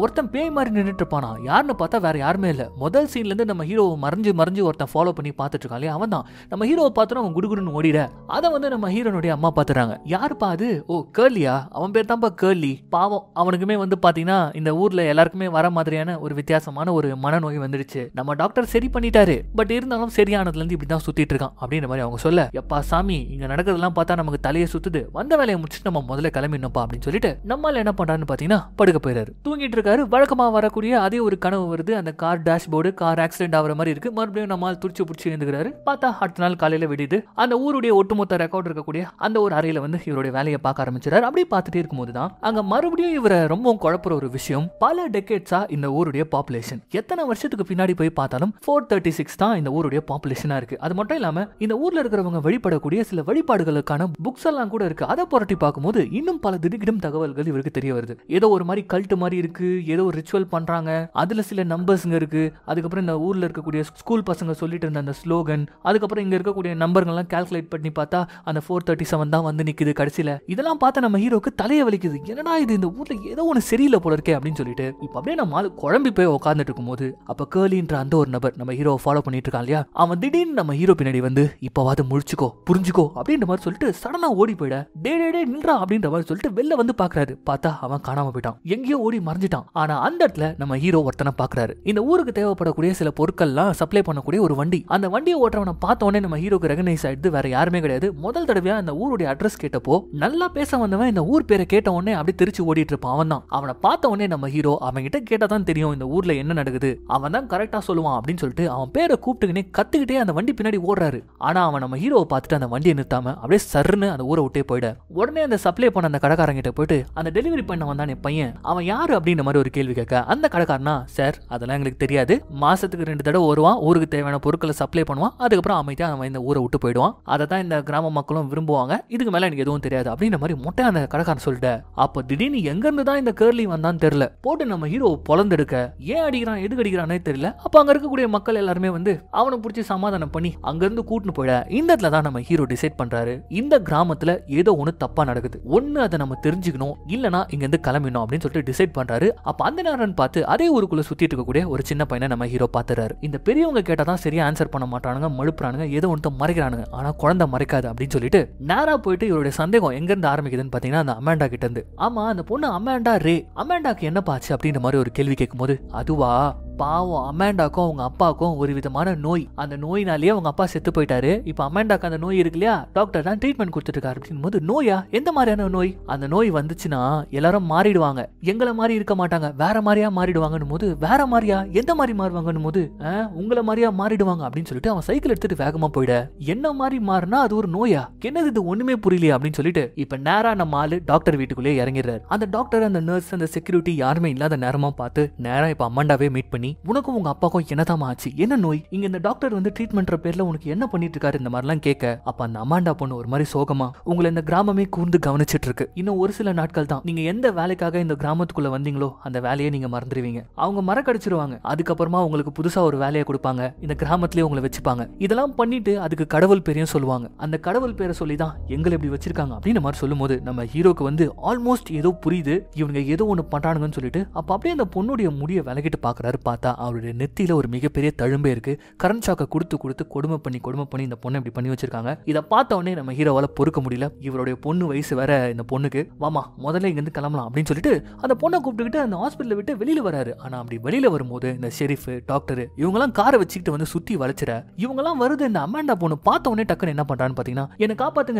ஒருத்தன் பேய் மாதிரி நின்னுட்டு இருப்பானா, யாருன்னு பார்த்தா வேற யாருமே இல்ல. முதல் சீன்ல இருந்து நம்ம ஹீரோ மறைஞ்சு ஒருத்தன் ஃபாலோ பண்ணி பார்த்துட்டு இருக்கான், அவன் தான். நம்ம ஹீரோவை பார்த்தோம் அவன் குடுகுடுன்னு ஓடிட, அதை வந்து நம்ம ஹீரோனுடைய அம்மா பாத்துறாங்க. யாருப்பா அது, ஓ கேர்லியா, அவன் பேர் தான்ப்பா கேர்லி, பாவம் அவனுக்குமே வந்து பாத்தீங்கன்னா இந்த ஊர்ல எல்லாருக்குமே வர மாதிரியான ஒரு வித்தியாசமான ஒரு மனநோய் வந்துடுச்சு, நம்ம டாக்டர் சரி பண்ணிட்டாரு, பட் இருந்தாலும் சரியானதுல இருந்து இப்படிதான் சுத்திட்டு இருக்கான் அப்படின்ற மாதிரி அவங்க சொல்ல, எப்பா சாமி இங்க நடக்கிறதெல்லாம் பார்த்தா நமக்கு தலையை சுத்துது, வந்த வேலையை முடிச்சுட்டு நம்ம முதல்ல கிளம்பிடணும்ப்பா அப்படின்னு சொல்லிட்டு நம்மால என்ன பண்றான்னு பாத்தீங்கன்னா படுக்க போயிறாரு. தூங்கிட்டு இருக்காரு. வழக்கமா வரக்கூடிய அதே ஒரு கனவு வருது, அந்த கார் டேஷ்போர்டு கார் ஆக்சிடென்ட் ஆகிற மாதிரி இருக்கு. மறுபடியும் நம்மால் துடிச்சு பிடிச்சி எழுந்துக்கிறாரு. பார்த்தா அடுத்த நாள் காலையில விடுது. அந்த ஊருடைய ஒட்டுமொத்த ரெக்கார்ட் இருக்கக்கூடிய அந்த ஒரு அறையில வந்து இவருடைய வேலையை பார்க்க ஆரம்பிச்சாரு. அப்படி பார்த்துட்டே இருக்கும்போது தான் அங்க மறுபடியும் இவரை ரொம்ப குழப்புற ஒரு விஷயம், பல டெக்கேட்ஸா இந்த ஊருடைய பாப்புலேஷன் எத்தனை வருஷத்துக்கு பின்னாடி போய் பார்த்தாலும் 436 தான் இந்த ஊருடைய பாப்புலேஷனா இருக்கு. அது மட்டும் இல்லாம இந்த ஊர்ல இருக்கிறவங்க வழிபடக்கூடிய சில வழிபாடுகளுக்கான புக்ஸ் எல்லாம் கூட இருக்கு. அதை புரட்டி பார்க்கும்போது இன்னும் பல திடுக்கிடும் தகவல்கள் இவருக்கு தெரிய வருது. ஏதோ ஒரு மாதிரி கல்ட்டு மாதிரி மாதிரி இருக்கு, ஏதோ ஒரு ரிச்சுவல் பண்றாங்க, அதுல சில நம்பர்ஸ்ங்க இருக்கு, அதுக்கப்புறம் இந்த ஊர்ல இருக்கக்கூடிய ஸ்கூல் பசங்க சொல்லிட்டு இருந்த அந்த ஸ்லோகன், அதுக்கப்புறம் இங்க இருக்கக்கூடிய நம்பர்கள்லாம் கால்குலேட் பண்ணி பார்த்தா அந்த 437 தான் வந்து நிக்குது கடைசியில. இதெல்லாம் பார்த்தா நம்ம ஹீரோக்கு தலைய வலிக்குது. என்னடா இது, இந்த ஊர்ல ஏதோ ஒன்னு சரியில்லை போல இருக்கே அப்படின்னு சொல்லிட்டு இப்ப அப்படியே நம்ம ஆளு குழம்பி போய் உட்கார்ந்துட்டு இருக்கும்போது அப்ப கேர்லின்ற அந்த ஒரு நபர் நம்ம ஹீரோவை ஃபாலோ பண்ணிட்டு இருக்கான் இல்லையா, அவன் திடீர்னு நம்ம ஹீரோ பின்னாடி வந்து இப்பவாது முழிச்சுக்கோ புரிஞ்சுக்கோ அப்படின்ற மாதிரி சொல்லிட்டு சடனா ஓடி போயிட, டே நில்றா அப்படின்ற மாதிரி சொல்லிட்டு வெளில வந்து பாக்குறாரு. பார்த்தா அவன் காணாம போயிட்டான், எங்கேயோ ஓடி மறைஞ்சிட்டான். ஆனா அந்த இடத்துல நம்ம ஹீரோ ஒருத்தனை பாக்குறாரு. இந்த ஊருக்கு தேவைப்படக்கூடிய சில பொருட்கள்லாம் சப்ளை பண்ணக்கூடிய ஒரு வண்டி. அந்த வண்டியை ஓட்டுறவனை பார்த்த உடனே நம்ம ஹீரோக்கு ரெகனைஸ் ஆயிடுது, வேற யாருமே கிடையாது. முதல் தடவையா அந்த ஊருடைய அட்ரஸ் கேட்டப்போ நல்லா பேச வந்தவன் இந்த ஊர் பேரை கேட்ட உடனே அப்படி திருச்சி ஓடிட்டு இருப்பான். அவன் தான். அவனை பார்த்த உடனே நம்ம ஹீரோ அவன் கிட்ட கேட்டாதான் தெரியும் இந்த ஊர்ல என்ன நடக்குது, அவன் தான் கரெக்டா சொல்லுவான் அப்படின்னு சொல்லிட்டு அவன் பேரை கூப்பிட்டுக்கினே கத்துக்கிட்டே அந்த வண்டி பின்னாடி ஓடுறாரு. ஆனா அவன் நம்ம ஹீரோவை பார்த்துட்டு அந்த வண்டியை நிறுத்தாம அப்படியே சர்ன்னு அந்த ஊரை விட்டே போயிட, உடனே அந்த சப்ளை பண்ண அந்த கடைக்காரங்கிட்ட போயிட்டு அந்த டெலிவரி பண்ண வந்தான் என் பையன், அவன் யாரு அப்படின்ற மாதிரி ஒரு கேள்வி கேட்க, அந்த கடைக்காரனா சார் அதெல்லாம் எங்களுக்கு தெரியாது, மாசத்துக்கு 2 தடவை வருவான், ஊருக்கு தேவையான பொருட்களை சப்ளை பண்ணுவான், அதுக்கப்புறம் அமைதியா அவன் இந்த ஊரை விட்டு போயிடுவான், அதை தான் இந்த கிராம மக்களும் விரும்புவாங்க, இதுக்கு மேல எனக்கு எதுவும் தெரியாது அப்படின்ற மாதிரி மொட்டை அந்த கடைக்காரன் சொல்லிட்ட. அப்ப திடீர்னு எங்க இருந்து தான் இந்த கேர்லி வந்தான்னு தெரியல, போட்டு நம்ம ஹீரோ பொலந்தெடுக்க, ஏன் அடிக்கிறான் எதுக்கு அடிக்கிறானே தெரியல. அப்ப அங்க இருக்கக்கூடிய மக்கள் எல்லாருமே வந்து அவனை பிடிச்சி சமாதானம் பண்ணி அங்க இருந்து கூட்டின்னு போயிட, இந்த இடத்துல தான் நம்ம ஹீரோ டிசைட் பண்றாரு இந்த கிராமத்துல ஏதோ ஒண்ணு தப்பா நடக்குது, ஒண்ணு அதை நம்ம தெரிஞ்சுக்கணும், இல்லனா இங்க இருந்து கிளம்பிடணும் அப்படின்னு சொல்லிட்டு டிசைட் பண்றாரு. அப்ப அந்த நேரம் பார்த்து அதே ஊருக்குள்ள சுத்திட்டு இருக்கக்கூடிய ஒரு சின்ன பையனை நம்ம ஹீரோ பாத்துறாரு. இந்த பெரியவங்க கேட்டாதான் சரியா ஆன்சர் பண்ண மாட்டானுங்க, மழுப்புறானுங்க, ஏதோ ஒன்று மறைக்கிறானுங்க, ஆனா குழந்தை மறைக்காது அப்படின்னு சொல்லிட்டு நேரா போயிட்டு இவருடைய சந்தேகம் எங்க இருந்து ஆரம்பிக்குதுன்னு பாத்தீங்கன்னா அந்த அமாண்டா கிட்ட இருந்து. ஆமா அந்த பொண்ணு அமாண்டா ரே, அமாண்டாக்கு என்ன பாச்சு அப்படின்ற மாதிரி ஒரு கேள்வி கேட்கும்போது, அதுவா பாவம் அமாண்டாக்கும் அவங்க அப்பாவுக்கும் ஒரு விதமான நோய், அந்த நோயினாலேயே அவங்க அப்பா செத்து போயிட்டாரு, இப்ப அமாண்டாக்கு அந்த நோய் இருக்கு இல்லையா, டாக்டர் தான் ட்ரீட்மெண்ட் கொடுத்துட்டு இருக்காரு அப்படின் போது, நோயா எந்த மாதிரியான நோய், அந்த நோய் வந்துச்சுன்னா எல்லாரும் மாறிடுவாங்க, எங்களை மாதிரி இருக்க மாட்டாங்க, வேற மாதிரியா மாறிடுவாங்கன்னு போது, வேற மாதிரியா எந்த மாதிரி மாறுவாங்கன்னு போது, உங்களை மாதிரியா மாறிடுவாங்க அப்படின்னு சொல்லிட்டு அவன் சைக்கிள் எடுத்துட்டு வேகமா போயிட, என்ன மாதிரி மாறினா அது ஒரு நோயா, என்னது இது ஒண்ணுமே புரியலையா அப்படின்னு சொல்லிட்டு இப்ப நேரா நம்ம ஆளு டாக்டர் வீட்டுக்குள்ளே இறங்கிடுறாரு. அந்த டாக்டர் அந்த நர்ஸ் அந்த செக்யூரிட்டி யாருமே இல்லாத நேரமா பார்த்து நேரா இப்ப அமாண்டாவே மீட் பண்ணி, உனக்கும் உங்க அப்பாக்கும் என்னதான் ஆச்சு, என்ன நோய், இங்க இந்த டாக்டர் வந்து ட்ரீட்மெண்ட் பேர்ல உனக்கு என்ன பண்ணிட்டு இருக்காரு இந்த மாதிரிலாம் கேட்க, அப்ப அந்த அமாண்டா பொண்ணு ஒரு மாதிரி சோகமா, உங்களை இந்த கிராமமே கூர்ந்து கவனிச்சிட்டு இருக்கு, இன்னும் ஒரு சில நாட்கள் தான், நீங்க எந்த வேலைக்காக இந்த கிராமத்துக்குள்ள வந்தீங்களோ அந்த வேலையை நீங்க மறந்துடுவீங்க, அவங்க மறக்கடிச்சிருவாங்க, அதுக்கப்புறமா உங்களுக்கு புதுசா ஒரு வேலையை கொடுப்பாங்க, இந்த கிராமத்திலேயே உங்களை வச்சுப்பாங்க, இதெல்லாம் பண்ணிட்டு அதுக்கு கடவுள் பேரையும் சொல்லுவாங்க, அந்த கடவுள் பேரை சொல்லிதான் எங்களை இப்படி வச்சிருக்காங்க அப்படின்னு மாதிரி சொல்லும் போது நம்ம ஹீரோக்கு வந்து ஆல்மோஸ்ட் ஏதோ புரியுது, இவங்க ஏதோ ஒண்ணு பண்றானுங்கன்னு சொல்லிட்டு அப்ப அப்படியே அந்த பொண்ணுடைய முடிய விலகிட்டு பாக்குறாரு. பார்த்தா அவருடைய நெத்தியில ஒரு மிகப்பெரிய தழும்பே இருக்கு, கரண்ட் ஷாக்கை கொடுத்து கொடுமை பண்ணி இந்த பொண்ணை இப்படி பண்ணி வச்சிருக்காங்க. இதை பார்த்த உடனே நம்ம ஹீரோவால பொறுக்க முடியல, இவருடைய பொண்ணு வயசு வேற இந்த பொண்ணுக்கு, வாமா முதல்ல இங்க இருந்து கிளம்பலாம் அப்படின்னு சொல்லிட்டு அந்த பொண்ணை கூப்பிட்டுக்கிட்டு அந்த ஹாஸ்பிட்டலை விட்டு வெளியில வராரு. ஆனா அப்படி வெளியில வரும்போது இந்த ஷெரீஃப் டாக்டர் இவங்கெல்லாம் காரை வச்சுக்கிட்டு வந்து சுத்தி வளைச்சிட, இவங்கெல்லாம் வருது. இந்த அமாண்டா பொண்ணு பார்த்த உடனே டக்குன்னு என்ன பண்றான்னு பாத்தீங்கன்னா, என்ன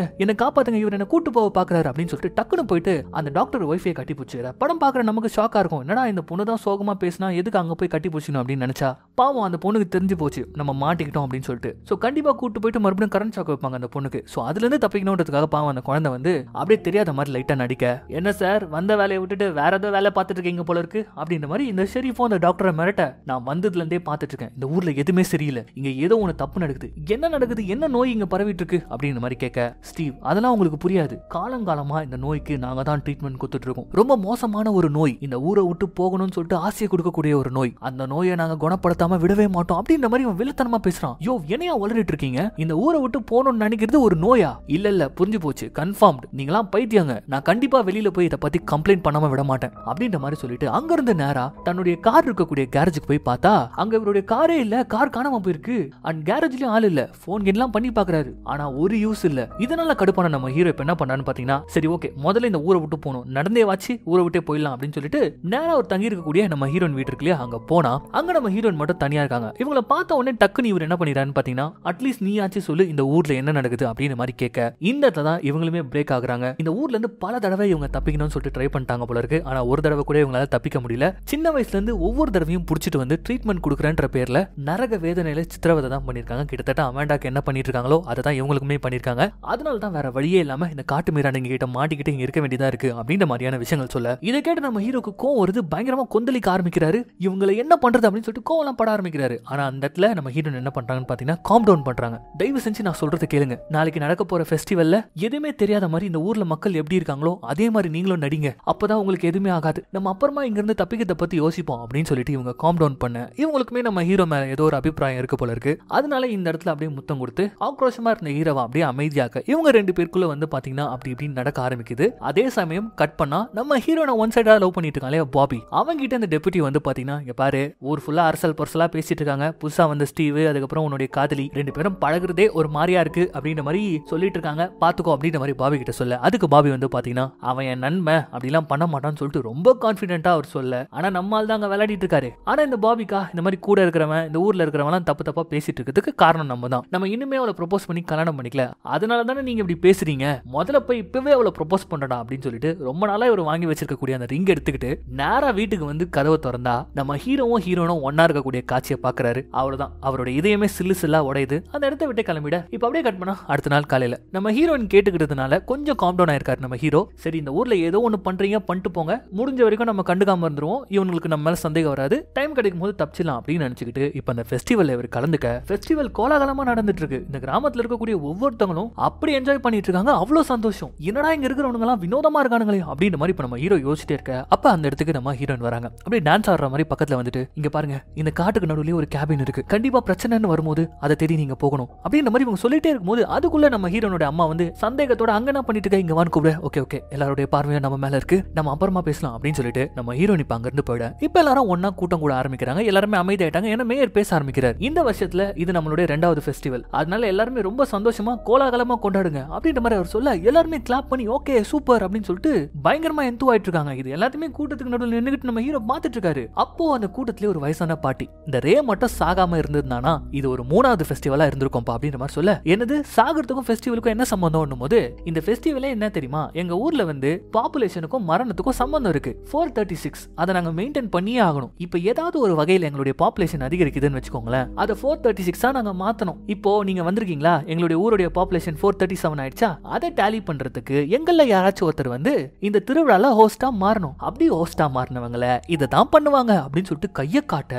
காப்பாத்துங்க இவர் என்ன கூட்டு போக பாக்குறாரு அப்படின்னு சொல்லிட்டு டக்குன்னு போயிட்டு அந்த டாக்டர் ஒய்ஃபை கட்டி பிடிச்சிட. படம் பாக்குற நமக்கு ஷாக்கா இருக்கும், என்னடா இந்த பொண்ணு தான் சோகமா பேசினா எதுக்கு அங்க போய் கட்டி பிடிச்சணும் அப்படின்னு நினைச்சா, பாவம் அந்த பொண்ணுக்கு தெரிஞ்சு போச்சு நம்ம மாட்டிக்கிட்டோம் அப்படின்னு சொல்லிட்டு, சோ கண்டிப்பா கூட்டு போயிட்டு மறுபடியும் கரண்ட் ஷாக் வைப்பாங்க அந்த பொண்ணுக்கு. சோ அதுல இருந்து தப்பிக்கணும்ன்றதுக்காக பாவம் அந்த குழந்தை வந்து அப்படியே தெரியாத மாதிரி லைட்டா நடிக்க, என்ன சார் வந்த வேலையை விட்டுட்டு வேற ஏதோ வேலை பார்த்துட்டு இருக்கீங்க போல இருக்கு அப்படின்ற மாதிரி இந்த ஷெரீஃபும் அந்த டாக்டரை மிரட்ட, நான் வந்ததுல இருந்தே பார்த்துட்டு இருக்கேன், இந்த ஊர்ல எதுவுமே சரியில்லை, இங்க ஏதோ ஒண்ணு தப்பு நடக்குது, என்ன நடக்குது, என்ன நோய் இங்க பரவிட்டு இருக்கு அப்படின்ற மாதிரி கேட்க, ஸ்டீவ் அதெல்லாம் உங்களுக்கு புரியாது, காலங்காலமா இந்த நோய்க்கு நாங்க தான் ட்ரீட்மெண்ட் கொடுத்துட்டு இருக்கோம், ரொம்ப மோசமான ஒரு நோய், இந்த ஊரை விட்டு போகணும்னு சொல்லிட்டு ஆசையை கொடுக்கக்கூடிய ஒரு நோய், அந்த நோயை நாங்க குணப்படுத்தாம விடவே மாட்டோம் அப்படின்ற மாதிரி வில்லத்தனமா பேசுறான். யோ என்னையா வளரிட்டு இருக்கீங்க, இந்த ஊரை விட்டு போகணும்னு நினைக்கிறது ஒரு நோயா, இல்ல புரிஞ்சு போச்சு, கன்ஃபார்ம்டு, நீங்களாம் பைத்தியங்க, நான் கண்டிப்பா வெளியில போய் இதை பத்தி கம்ப்ளைண்ட் பண்ணாம விட மாட்டேன் அப்படின்ற மாதிரி சொல்லிட்டு அங்க இருந்து நேரா தன்னுடைய கார் இருக்கக்கூடிய கேரேஜுக்கு போய் பார்த்தா அங்க இவருடைய காரே இல்ல, கார் காணாம போயிருக்கு, அண்ட் கேரேஜ்லயும் ஆள் இல்ல, போன் எல்லாம் பண்ணி பாக்குறாரு, ஆனா ஒரு யூஸ் இல்ல. இதனால கடுப்பான நம்ம ஹீரோ இப்ப என்ன பண்ணான்னு பாத்தீங்கன்னா, சரி ஓகே முதல்ல இந்த ஊரை விட்டு போகணும், நடந்தே வாச்சு ஊரை விட்டே போயிடலாம் அப்படின்னு சொல்லிட்டு நேரா ஒரு தங்கி இருக்கக்கூடிய நம்ம ஹீரோயின் வீட்டு இருக்கு இல்லையா, அங்க போனா அங்க நம்ம ஹீரோயின் மட்டும் தனியா இருக்காங்க. இவங்களை பார்த்த உடனே டக்குன்னு இவர் என்ன பண்ணிடுறான்னு பாத்தீங்கன்னா, அட்லீஸ்ட் நீயாச்சும் சொல்லு இந்த ஊர்ல என்ன நடக்குது அப்படின்னு மாதிரி கேட்க, இந்த தான் இவங்களுமே பிரேக் ஆகுறாங்க. இந்த ஊர்ல இருந்து பல தடவை இவங்க தப்பிக்கணும்னு சொல்லிட்டு ட்ரை பண்ணிட்டாங்க போல இருக்கு, ஆனா ஒரு தடவை கூட இவங்களால தப்பிக்க முடியல. சின்ன வயசுல இருந்து ஒவ்வொரு தடவையும் புடிச்சிட்டு வந்து ட்ரீட்மெண்ட் கொடுக்குறேன்ற பேர்ல நரக வேதனையில சித்திரவதை தான் பண்ணிருக்காங்க. கிட்டத்தட்ட அமாண்டாக்கு என்ன பண்ணிட்டு இருக்காங்களோ அதை தான் இவங்களுக்குமே பண்ணிருக்காங்க. அதனால தான் வேற வழியே இல்லாம இந்த காட்டு மீராண்டிங்க கிட்ட மாட்டிக்கிட்டு இங்க இருக்க வேண்டியதா இருக்கு அப்படின்ற மாதிரியான விஷயங்கள் சொல்ல, இதை கேட்டு நம்ம ஹீரோக்கு கோவம் வருது, பயங்கரமா கொந்தளிக்க ஆரம்பிக்கிறாரு. இவங்களை என்ன என்ன பண்றது அப்படின்னு சொல்லிட்டு கோவலாம் பட ஆரம்பிக்கிறாரு. ஆனா அந்த இடத்துல நம்ம ஹீரோயின் என்ன பண்றாங்கன்னு பாத்தீங்கன்னா காம் டவுன் பண்றாங்க. தயவு செஞ்சு நான் சொல்றது கேளுங்க. நாளைக்கு நடக்க போற ஃபெஸ்டிவல்ல எதுவுமே தெரியாத மாதிரி இந்த ஊர்ல மக்கள் எப்படி இருக்காங்களோ அதே மாதிரி நீங்களும் நடிங்க. அப்பதான் உங்களுக்கு எதுவுமே ஆகாது. நம்ம அப்புறமா இங்க இருந்து தப்பிக்கிறத பத்தி யோசிப்போம் அப்படின்னு சொல்லிட்டு இவங்க காம் டவுன் பண்ண இவங்களுக்குமே நம்ம ஹீரோ மேல ஏதோ ஒரு அபிப்பிராயம் இருக்கு போல இருக்கு. அதனால இந்த இடத்துல அப்படியே முத்தம் கொடுத்து ஆக்ரோஷமா இருந்த ஹீரோவா அப்படியே அமைதியாக்க இவங்க ரெண்டு பேருக்குள்ள வந்து பாத்தீங்கன்னா அப்படி இப்படி நடக்க ஆரம்பிக்குது. அதே சமயம் கட் பண்ணா நம்ம ஹீரோனை ஒன் சைடா லவ் பண்ணிட்டு இருக்காங்களே பாபி, அவங்க கிட்ட இந்த டெபுட்டி வந்து பாத்தீங்கன்னா இங்க பாரு ஊர் ஃபுல்லா அரசல் பர்சலா பேசிட்டு இருக்காங்க. புதுசா வந்து ஸ்டீவ் அதுக்கப்புறம் உன்னுடைய காதலி ரெண்டு பேரும் பழகுறதே ஒரு மாதிரியா இருக்கு அப்படின்ற மாதிரி சொல்லிட்டு இருக்காங்க. பாத்துக்கோ அப்படின்ற மாதிரி பாபி கிட்ட சொல்ல அதுக்கு பாபி வந்து பாத்தீங்கன்னா அவன் என் நன்மை அப்படிலாம் பண்ண மாட்டான்னு சொல்லிட்டு ரொம்ப கான்பிடென்ட்டா அவர் சொல்ல, ஆனா நம்மால் தான் அங்க விளையாடிட்டு இருக்காரு. ஆனா இந்த பாபிக்கா இந்த மாதிரி கூட இருக்கிறவன் இந்த ஊர்ல இருக்கிறவன் தப்பு தப்பா பேசிட்டு இருக்கிறதுக்கு காரணம் நம்ம தான். நம்ம இன்னுமே அவளை ப்ரொபோஸ் பண்ணி கல்யாணம் பண்ணிக்கல, அதனால தானே நீங்க இப்படி பேசுறீங்க. முதல்ல போய் இப்பவே அவளை ப்ரொபோஸ் பண்றடா அப்படின்னு சொல்லிட்டு ரொம்ப நாளா இவர் வாங்கி வச்சிருக்கக்கூடிய அந்த ரிங் எடுத்துக்கிட்டு நேரா வீட்டுக்கு வந்து கதவை திறந்தா நம்ம ஹீரோவும் ஹீரோனும் ஒன்னா இருக்கக்கூடிய காட்சியை பாக்குறாரு. அவ்வளவுதான், அவருடைய இதயமே சில்லு சில்லா உடையுது. அந்த இடத்த விட்டு கிளம்பிட இப்ப அப்படியே கட் பண்ணா அடுத்த நாள் காலையில நம்ம ஹீரோயின் கேட்டுக்கிட்டதுனால கொஞ்சம் காம் டவுன் ஆயிருக்காரு நம்ம ஹீரோ. சரி இந்த ஊர்ல ஏதோ ஒண்ணு பண்றீங்க பண்ணிட்டு போங்க, முடிஞ்ச வரைக்கும் நம்ம கண்டுக்காம இருந்துருவோம், இவங்களுக்கு நம்ம மேல சந்தேகம் வராது, டைம் கிடைக்கும் போது தப்பிச்சிடலாம் அப்படின்னு நினைச்சுக்கிட்டு இப்ப அந்த ஃபெஸ்டிவல் இவர் கலந்துக்க ஃபெஸ்டிவல் கோலாகலமா நடந்துட்டு இருக்கு. இந்த கிராமத்துல இருக்கக்கூடிய ஒவ்வொருத்தவங்களும் அப்படி என்ஜாய் பண்ணிட்டு இருக்காங்க. அவ்வளவு சந்தோஷம். என்னடா இங்க இருக்கிறவங்க எல்லாம் வினோதமா இருக்கானுங்களே அப்படின்ற மாதிரி இப்ப நம்ம ஹீரோ யோசிச்சிட்டே இருக்க அப்ப அந்த இடத்துக்கு நம்ம ஹீரோயின் வராங்க. அப்படியே டான்ஸ் ஆடுற மாதிரி பக்கத்துல வந்துட்டு இங்க பாருங்க இந்த காட்டுக்கு நடுவுலயே ஒரு கேபின் இருக்கு, கண்டிப்பா பிரச்சனைன்னு வரும்போது அதை தேடி நீங்க போகணும் அப்படின்ற மாதிரி இவங்க சொல்லிட்டே இருக்கும்போது அதுக்குள்ள நம்ம ஹீரோனோட அம்மா வந்து சந்தேகத்தோட அங்க என்ன பண்ணிட்டு இருக்க இங்க வான்னு கூப்பிட ஓகே ஓகே எல்லாருடைய பார்வையும் நம்ம மேல இருக்கு, நம்ம அப்புறமா பேசலாம் அப்படின்னு சொல்லிட்டு நம்ம ஹீரோயின் இப்ப அங்க இருந்து போயிட இப்ப எல்லாரும் ஒன்னா கூட்டம் கூட ஆரம்பிக்கிறாங்க. எல்லாருமே அமைதியாயிட்டாங்க. ஏன்னா மேயர் பேச ஆரம்பிக்கிறார். இந்த வருஷத்துல இது நம்மளுடைய 2வது ஃபெஸ்டிவல், அதனால எல்லாருமே ரொம்ப சந்தோஷமா கோலாகலமா கொண்டாடுங்க அப்படின்ற மாதிரி அவர் சொல்ல எல்லாருமே கிளாப் பண்ணி ஓகே சூப்பர் அப்படின்னு சொல்லிட்டு பயங்கரமா எந்துவாயிட்டு இருக்காங்க. இது எல்லாத்தையுமே கூட்டத்துக்கு நடுவில் நின்னுகிட்டு நம்ம ஹீரோ பாத்துட்டு இருக்காரு. அப்போ அந்த கூட்டத்திலே ஒரு வயசான பாட்டி இந்த ரே மட்டும் சாகாம இருந்ததுனா இது ஒரு 3வது ஃபெஸ்டிவலா இருந்திருக்கும்பா அப்படின்ற மாதிரி சொல்ல என்னது சாகிறதுக்கும் ஃபெஸ்டிவலுக்கும் என்ன சம்பந்தம் போது இந்த ஃபெஸ்டிவலே என்ன தெரியுமா, எங்க ஊர்ல வந்து பாப்புலேஷனுக்கும் மரணத்துக்கும் சம்பந்தம் இருக்கு 436, அதை நாங்க மெயின்டைன் பண்ணியே ஆகணும். இப்போ ஏதாவது ஒரு வகையில் எங்களுடைய பாப்புலேஷன் அதிகரிக்குதுன்னு வச்சுக்கோங்களேன், அதை 436 நாங்க மாத்தணும். இப்போ நீங்க வந்திருக்கீங்களா, எங்களுடைய ஊருடைய பாப்புலேஷன் 437 ஆயிடுச்சா, அதை டேலி பண்றதுக்கு எங்கள்ல யாராச்சும் ஒருத்தர் வந்து இந்த திருவிழால ஹோஸ்டா மாறணும். அப்படி ஹோஸ்டா மாறினவங்கள இதை தான் பண்ணுவாங்க அப்படின்னு சொல்லிட்டு கையை காட்ட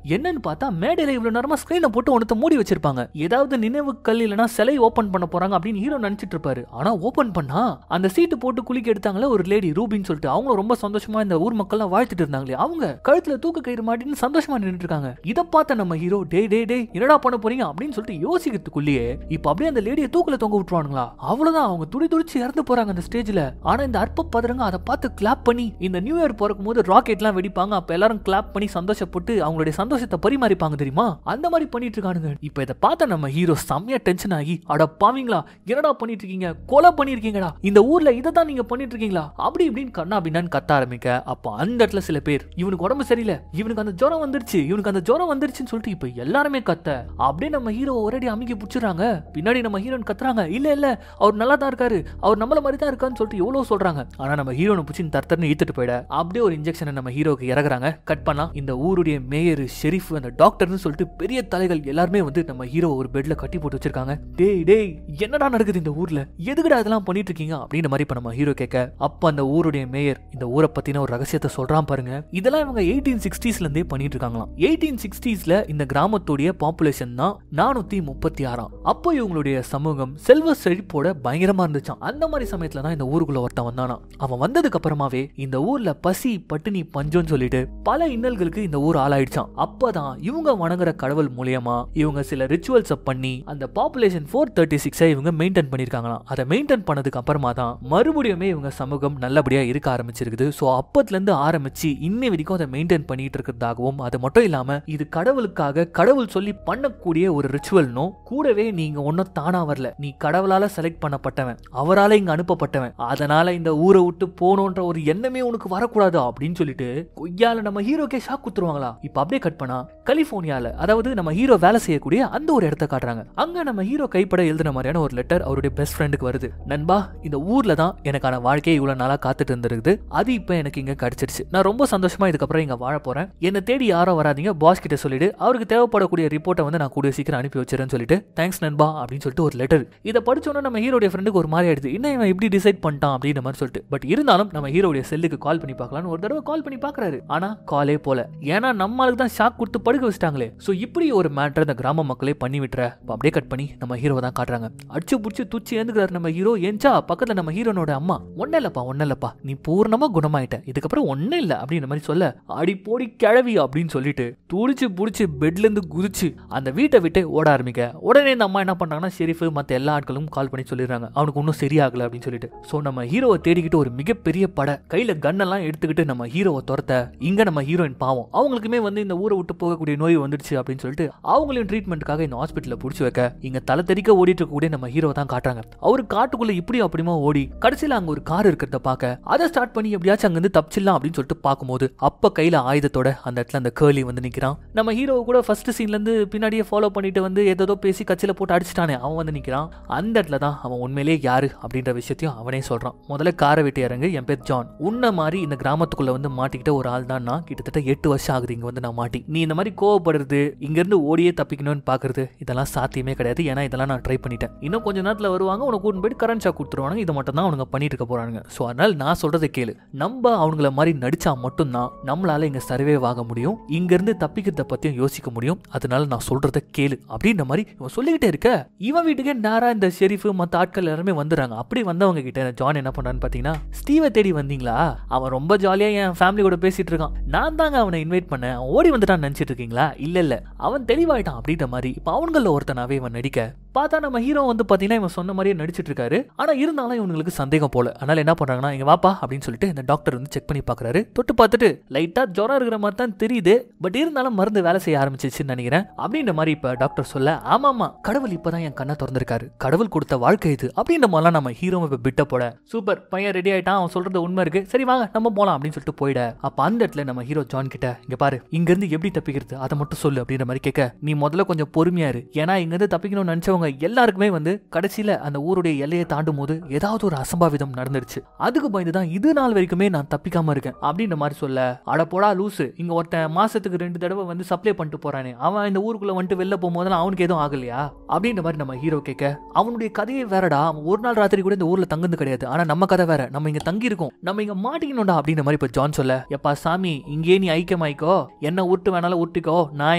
என்னன்னு பார்த்தா மேடையில இவ்வளவு நேரமா ஸ்கிரீனை போட்டு ஒன்னத்தை மூடி வச்சிருப்பாங்க. ஏதாவது நினைவுக்கல் இல்லைன்னா சிலை ஓபன் பண்ண போறாங்க அப்படின்னு ஹீரோ நினைச்சிட்டு இருப்பாரு. ஆனா ஓபன் பண்ணா அந்த சீட்டு போட்டு குளிக்க எடுத்தாங்களே ஒரு லேடி ரூபின்னு சொல்லிட்டு அவங்க ரொம்ப சந்தோஷமா இந்த ஊர் மக்கள் வாழ்த்துட்டு இருந்தாங்களே, அவங்க கழுத்துல தூக்க கயிறு மாட்டின்னு சந்தோஷமா நின்னுட்டு இருக்காங்க. இதை பார்த்த நம்ம ஹீரோ டே டே டே என்னடா பண்ண போறீங்க அப்படின்னு சொல்லிட்டு யோசிக்கிறதுக்குள்ளேயே இப்ப அப்படியே அந்த லேடியை தூக்கல தொங்க விட்டுருவானுங்களா. அவ்வளவுதான், அவங்க துடி துடிச்சு இறந்து போறாங்க அந்த ஸ்டேஜ்ல. ஆனா இந்த அற்ப பதறங்க அதை பார்த்து கிளாப் பண்ணி இந்த நியூ இயர் பிறக்கும் போது ராக்கெட் எல்லாம் வெடிப்பாங்க, அப்ப எல்லாரும் கிளாப் பண்ணி சந்தோஷப்பட்டு அவங்களுடைய சந்தோஷத்தை பரிமாறிப்பாங்க தெரியுமா, அந்த மாதிரி பண்ணிட்டு இருக்கானுங்க. இப்ப இதை பார்த்த நம்ம ஹீரோ செம்மையா டென்ஷன் ஆகி அட பாவீங்களா என்னடா பண்ணிட்டு இருக்கீங்க, கொலை பண்ணிருக்கீங்கடா, இந்த ஊர்ல இதை தான் நீங்க பண்ணிட்டு இருக்கீங்களா அப்படி இப்படின்னு கண்ணா அப்படின்னு கத்த ஆரம்பிக்க அப்ப அந்த இடத்துல சில பேர் இவனுக்கு உடம்பு சரியில்லை, இவனுக்கு அந்த ஜுரம் வந்துருச்சு, இவனுக்கு அந்த ஜுரம் வந்துருச்சுன்னு சொல்லிட்டு இப்ப எல்லாருமே கத்த அப்படியே நம்ம ஹீரோ ஒரேடி அமைக்கி புடிச்சுறாங்க. பின்னாடி நம்ம ஹீரோன் கத்துறாங்க இல்ல இல்ல அவர் நல்லா தான் இருக்காரு, அவர் நம்மள மாதிரி தான் இருக்கான்னு சொல்லிட்டு எவ்வளவு சொல்றாங்க. ஆனா நம்ம ஹீரோனை புடிச்சு தர்த்தர்னு இழுத்துட்டு போயிட அப்படியே ஒரு இன்ஜெக்ஷனை நம்ம ஹீரோக்கு இறக்குறாங்க. கட் பண்ணா இந்த ஊருடைய மேயர் ஷெரீஃப் அந்த டாக்டர்னு சொல்லிட்டு பெரிய தலைகள் எல்லாருமே வந்து நம்ம ஹீரோ ஒரு பெட்ல கட்டி போட்டு வச்சிருக்காங்க. டேய் டேய் என்னடா நடக்குது இந்த ஊர்ல, எதுக்குடா இதெல்லாம் பண்ணிட்டு இருக்கீங்க அப்படின்ற மாதிரி இப்ப நம்ம ஹீரோ கேட்க அப்ப அந்த ஊருடைய மேயர் இந்த ஊரை பத்தின ஒரு ரகசியத்தை சொல்றான் பாருங்க. இதெல்லாம் இவங்க 1860ஸ்ல இருந்தே பண்ணிட்டு இருக்காங்களாம். 1860ஸ்ல இந்த கிராமத்துடைய பாப்புலேஷன் தான் 436. அப்போ இவங்களுடைய சமூகம் செல்வ செழிப்போட பயங்கரமா இருந்துச்சான். அந்த மாதிரி சமயத்துல தான் இந்த ஊருக்குள்ள ஒருத்தன் வந்தானா. அவன் வந்ததுக்கு அப்புறமாவே இந்த ஊர்ல பசி பட்டினி பஞ்சம்னு சொல்லிட்டு பல இன்னல்களுக்கு இந்த ஊர் ஆளாயிடுச்சான். அப்பதான் இவங்க வணங்குற கடவுள் மூலியமா இவங்க சில ரிச்சுவல்ஸ் பண்ணி அந்த பாப்புலேஷன் 436 இவங்க மெயின்டைன் பண்ணிருக்காங்களாம். அதை மெயின்டைன் பண்ணதுக்கு அப்புறமா தான் மறுபடியுமே இவங்க சமூகம் நல்லபடியா இருக்க ஆரம்பிச்சிருக்குது. சோ அப்பத்துல இருந்து ஆரம்பிச்சு இன்னை வரைக்கும் அதை மெயின்டைன் பண்ணிட்டு இருக்கிறதாகவும், அது மட்டும் இல்லாம இது கடவுளுக்காக கடவுள் சொல்லி பண்ணக்கூடிய ஒரு ரிச்சுவல்னோ, கூடவே நீங்க ஒன்னும் தானா வரல, நீ கடவுளால செலக்ட் பண்ணப்பட்டவன், அவரால இங்க அனுப்பப்பட்டவன், அதனால இந்த ஊரை விட்டு போனோன்ற ஒரு எண்ணமே உனக்கு வரக்கூடாது அப்படின்னு சொல்லிட்டு கொய்யால நம்ம ஹீரோக்கே ஷாக் குத்துருவாங்களா. இப்ப அப்படியே கட் பண்ணா கலிபோர்னியால, அதாவது நம்ம ஹீரோ வேலை செய்யக்கூடிய அந்த ஒரு இடத்த காட்டுறாங்க. அங்க நம்ம ஹீரோ கைப்பட எழுதின மாதிரியான ஒரு லெட்டர் அவருடைய பெஸ்ட் ஃப்ரெண்டுக்கு வருது. நண்பா, இந்த ஊர்ல தான் எனக்கான வாழ்க்கையை இவ்வளவு நாளா காத்துட்டு இருந்திருக்குது, அது இப்ப எனக்கு இங்க கிடைச்சிருச்சு, நான் ரொம்ப சந்தோஷமா இதுக்கப்புறம் இங்க வாழ போறேன், என்ன தேடி யாரோ வராதீங்க, பாஸ் கிட்ட சொல்லிட்டு அவருக்கு தேவைப்படக்கூடிய ரிப்போர்ட்டை வந்து நான் கூடிய சீக்கிரம் அனுப்பி வச்சிருன்னு சொல்லிட்டு தேங்க்ஸ் நண்பா அப்படின்னு சொல்லிட்டு ஒரு லெட்டர். இதை படிச்சோன்னா நம்ம ஹீரோடைய ஃப்ரெண்டுக்கு ஒரு மாதிரி ஆயிடுது, என்ன இவன் இப்படி டிசைட் பண்ணிட்டான் அப்படின்ற மாதிரி சொல்லிட்டு. பட் இருந்தாலும் நம்ம ஹீரோடைய செல்லுக்கு கால் பண்ணி பார்க்கலாம்னு ஒரு தடவை கால் பண்ணி பாக்குறாரு. ஆனா காலே போல. ஏன்னா நம்மளுக்கு தான் ஷாக் கொடுத்து படுக்க வச்சிட்டாங்களே. சோ இப்படி ஒரு மேட்டர் இந்த கிராம மக்களே பண்ணி விட்டுற. அப்படியே கட் பண்ணி நம்ம ஹீரோவை தான் காட்டுறாங்க. அடிச்சு புடிச்சு துச்சி ஏந்துக்கிறாரு நம்ம ஹீரோ. ஏஞ்சா பக்கத்துல நம்ம ஹீரோனோட அம்மா, ஒன்னும் இல்லப்பா நீ பூர்ணமா குணமாயிட்ட, இதுக்கப்புறம் ஒன்னும் இல்ல அப்படின்ற மாதிரி சொல்ல, அடி போடி கிழவி அப்படின்னு சொல்லிட்டு துடிச்சு புடிச்சு பெட்ல இருந்து குதிச்சு அந்த வீட்டை விட்டு ஓட ஆரம்பிக்க. உடனே இந்த அம்மா என்ன பண்றாங்கன்னா ஷெரீஃப் மத்த எல்லா ஆட்களும் கால் பண்ணி சொல்லிடுறாங்க அவனுக்கு ஒன்னும் சரியாகல அப்படின்னு சொல்லிட்டு. சோ நம்ம ஹீரோவை தேடிக்கிட்டு ஒரு மிகப்பெரிய படை கையில கன்னெல்லாம் எடுத்துக்கிட்டு நம்ம ஹீரோவை துரத்த, இங்க நம்ம ஹீரோயின் பாவம் அவங்களுக்குமே இந்த ஊரை விட்டு போகக்கூடிய நோய் வந்துடுச்சு அப்படின்னு சொல்லிட்டு அவங்களையும் ட்ரீட்மெண்ட்டுக்காக இந்த ஹாஸ்பிட்டல்ல புடிச்சு வைக்க, இங்க தலை தெறிக்க ஓடிட்டு இருக்கக்கூடிய நம்ம ஹீரோவை தான் காட்டுறாங்க. அவரு காட்டுக்குள்ள இப்படி அப்படிமா ஓடி கடைசியில அங்க ஒரு கார் இருக்கிறத பாக்க அதை ஸ்டார்ட் பண்ணி எப்படியாச்சும் அங்க இருந்து தப்பிச்சிடலாம் அப்படின்னு சொல்லிட்டு பார்க்கும்போது அப்ப கையில ஆயுதத்தோட அந்த இடத்துல அந்த கேர்லி நிக்கிறான். நம்ம ஹீரோ கூட ஃபர்ஸ்ட் சீன்ல இருந்து பின்னாடியே ஃபாலோ பண்ணிட்டு ஏதோ பேசி கட்சியில போட்டு அடிச்சிட்டானே அவன் நிக்கிறான். அந்த இடத்துல தான் அவன் உண்மையிலேயே யாரு அப்படின்ற விஷயத்தையும் அவனே சொல்றான். முதல்ல காரை விட்டு இறங்கு, என் பேர் ஜான். உன்ன மாதிரி இந்த கிராமத்துக்குள்ள மாட்டிக்கிட்ட ஒரு ஆள் தான் நான். கிட்டத்தட்ட 8 வருஷம் ஆகுது இங்க நான் மாட்டி. நீ இந்த மாதிரி கோவப்படுறது, இங்க இருந்து ஓடியே தப்பிக்கணும்னு பாக்குறது இதெல்லாம் சாத்தியமே கிடையாது. ஏன்னா இதெல்லாம் நான் ட்ரை பண்ணிட்டேன். இன்னும் கொஞ்ச நேரத்துல வருவாங்க, உனக்கு கூட்டிட்டு போயிட்டு கரண்ட் ஷாக் கொடுத்துருவாங்க. இதை மட்டும் தான் அவனுங்க பண்ணிட்டு இருக்க போறாங்க. சோ அதனால நான் சொல்றதை கேளு. நம்ம அவங்கள மாதிரி நடிச்சா மட்டும்தான் நம்மளால இங்க சர்வே ஆக முடியும், இங்க இருந்து தப்பிக்கிறத பத்தியும் யோசிக்க முடியும். அதனால நான் சொல்றத கேளு அப்படின்ற மாதிரி இவன் சொல்லிக்கிட்டே இருக்க, இவன் வீட்டுக்கே நேரா இந்த ஷெரீஃப் மத்த ஆட்கள் எல்லாருமே வந்துடுறாங்க. அப்படி வந்தவங்க கிட்ட ஜான் என்ன பண்றான்னு பாத்தீங்கன்னா, ஸ்டீவை தேடி வந்தீங்களா? அவன் ரொம்ப ஜாலியா என் ஃபேமிலி கூட பேசிட்டு இருக்கான். நான் தாங்க அவனை இன்வைட் பண்ணேன், அவன் ஓடி வந்துட்டான்னு நினைச்சிட்டு இருக்கீங்களா? இல்ல அவன் தெளிவாயிட்டான் அப்படின்ற மாதிரி இப்ப அவங்கள ஒருத்தனாவே இவன் நடிக்க பார்த்தா நம்ம ஹீரோ பாத்தீங்கன்னா இவன் சொன்ன மாதிரியே நடிச்சிட்டு இருக்காரு. ஆனா இருந்தாலும் இவங்களுக்கு சந்தேகம் போல. அதனால என்ன பண்றாங்கன்னா, இங்க வாப்பா அப்படின்னு சொல்லிட்டு இந்த டாக்டர் செக் பண்ணி பாக்குறாரு. தொட்டு பார்த்துட்டு லைட்டா ஜுரம் இருக்கிற மாதிரி தான் தெரியுது, பட் இருந்தாலும் மருந்து வேலை செய்ய ஆரம்பிச்சிச்சுன்னு நினைக்கிறேன் அப்படின்ற மாதிரி இப்ப டாக்டர் சொல்ல, ஆமாமா கடவுள் இப்பதான் என் கண்ணை திறந்திருக்காரு, கடவுள் கொடுத்த வாழ்க்கை இது அப்படின்ற மாதிரிலாம் நம்ம ஹீரோ இப்ப பிட்ட போட, சூப்பர் பையன் ரெடி ஆயிட்டான், அவன் சொல்றது உண்மை இருக்கு, சரி வாங்க நம்ம போலாம் அப்படின்னு சொல்லிட்டு போயிட. அப்ப அந்த இடத்துல நம்ம ஹீரோ ஜான் கிட்ட, இங்க பாரு இங்க இருந்து எப்படி தப்பிக்கிறது அதை மட்டும் சொல்லு அப்படின்ற மாதிரி கேட்க, நீ முதல்ல கொஞ்சம் பொறுமையா இரு. ஏன்னா இங்க இருந்து தப்பிக்கணும்னு நினைச்சவங்க எல்லாருக்குமே கடைசியில அந்த ஊருடைய எல்லையை தாண்டும் போது ஏதாவது ஒரு அசம்பாவிதம் நடந்துருச்சு. அதுக்கு பயந்துதான் இது நாள் வரைக்குமே நான் தப்பிக்காம இருக்கேன் அப்படின்ற மாதிரி சொல்ல, அட போடா லூசு, இங்க ஒருத்தன் மாசத்துக்கு 2 தடவை சப்ளை பண்ணிட்டு போறானே, அவன் இந்த ஊருக்குள்ள வெளில போகும்போதெல்லாம் அவனுக்கு எதுவும் ஆகலையா அப்படின்ற மாதிரி நம்ம ஹீரோ கேட்க, அவனுடைய கதையை வேறடா, அவன் ஒரு நாள் ராத்திரி கூட இந்த ஊர்ல தங்குது கிடையாது, ஆனா நம்ம கதை வேற, நம்ம இங்க தங்கி இருக்கோம், நம்ம இங்க மாட்டிக்கணும்டா அப்படின்ற மாதிரி இப்ப ஜான் சொல்ல, எப்பா சாமி இங்கே நீ ஐக்கியமாயிக்கோ, என்ன உருட்டு வேணாலும் உருட்டிக்கோ, நான்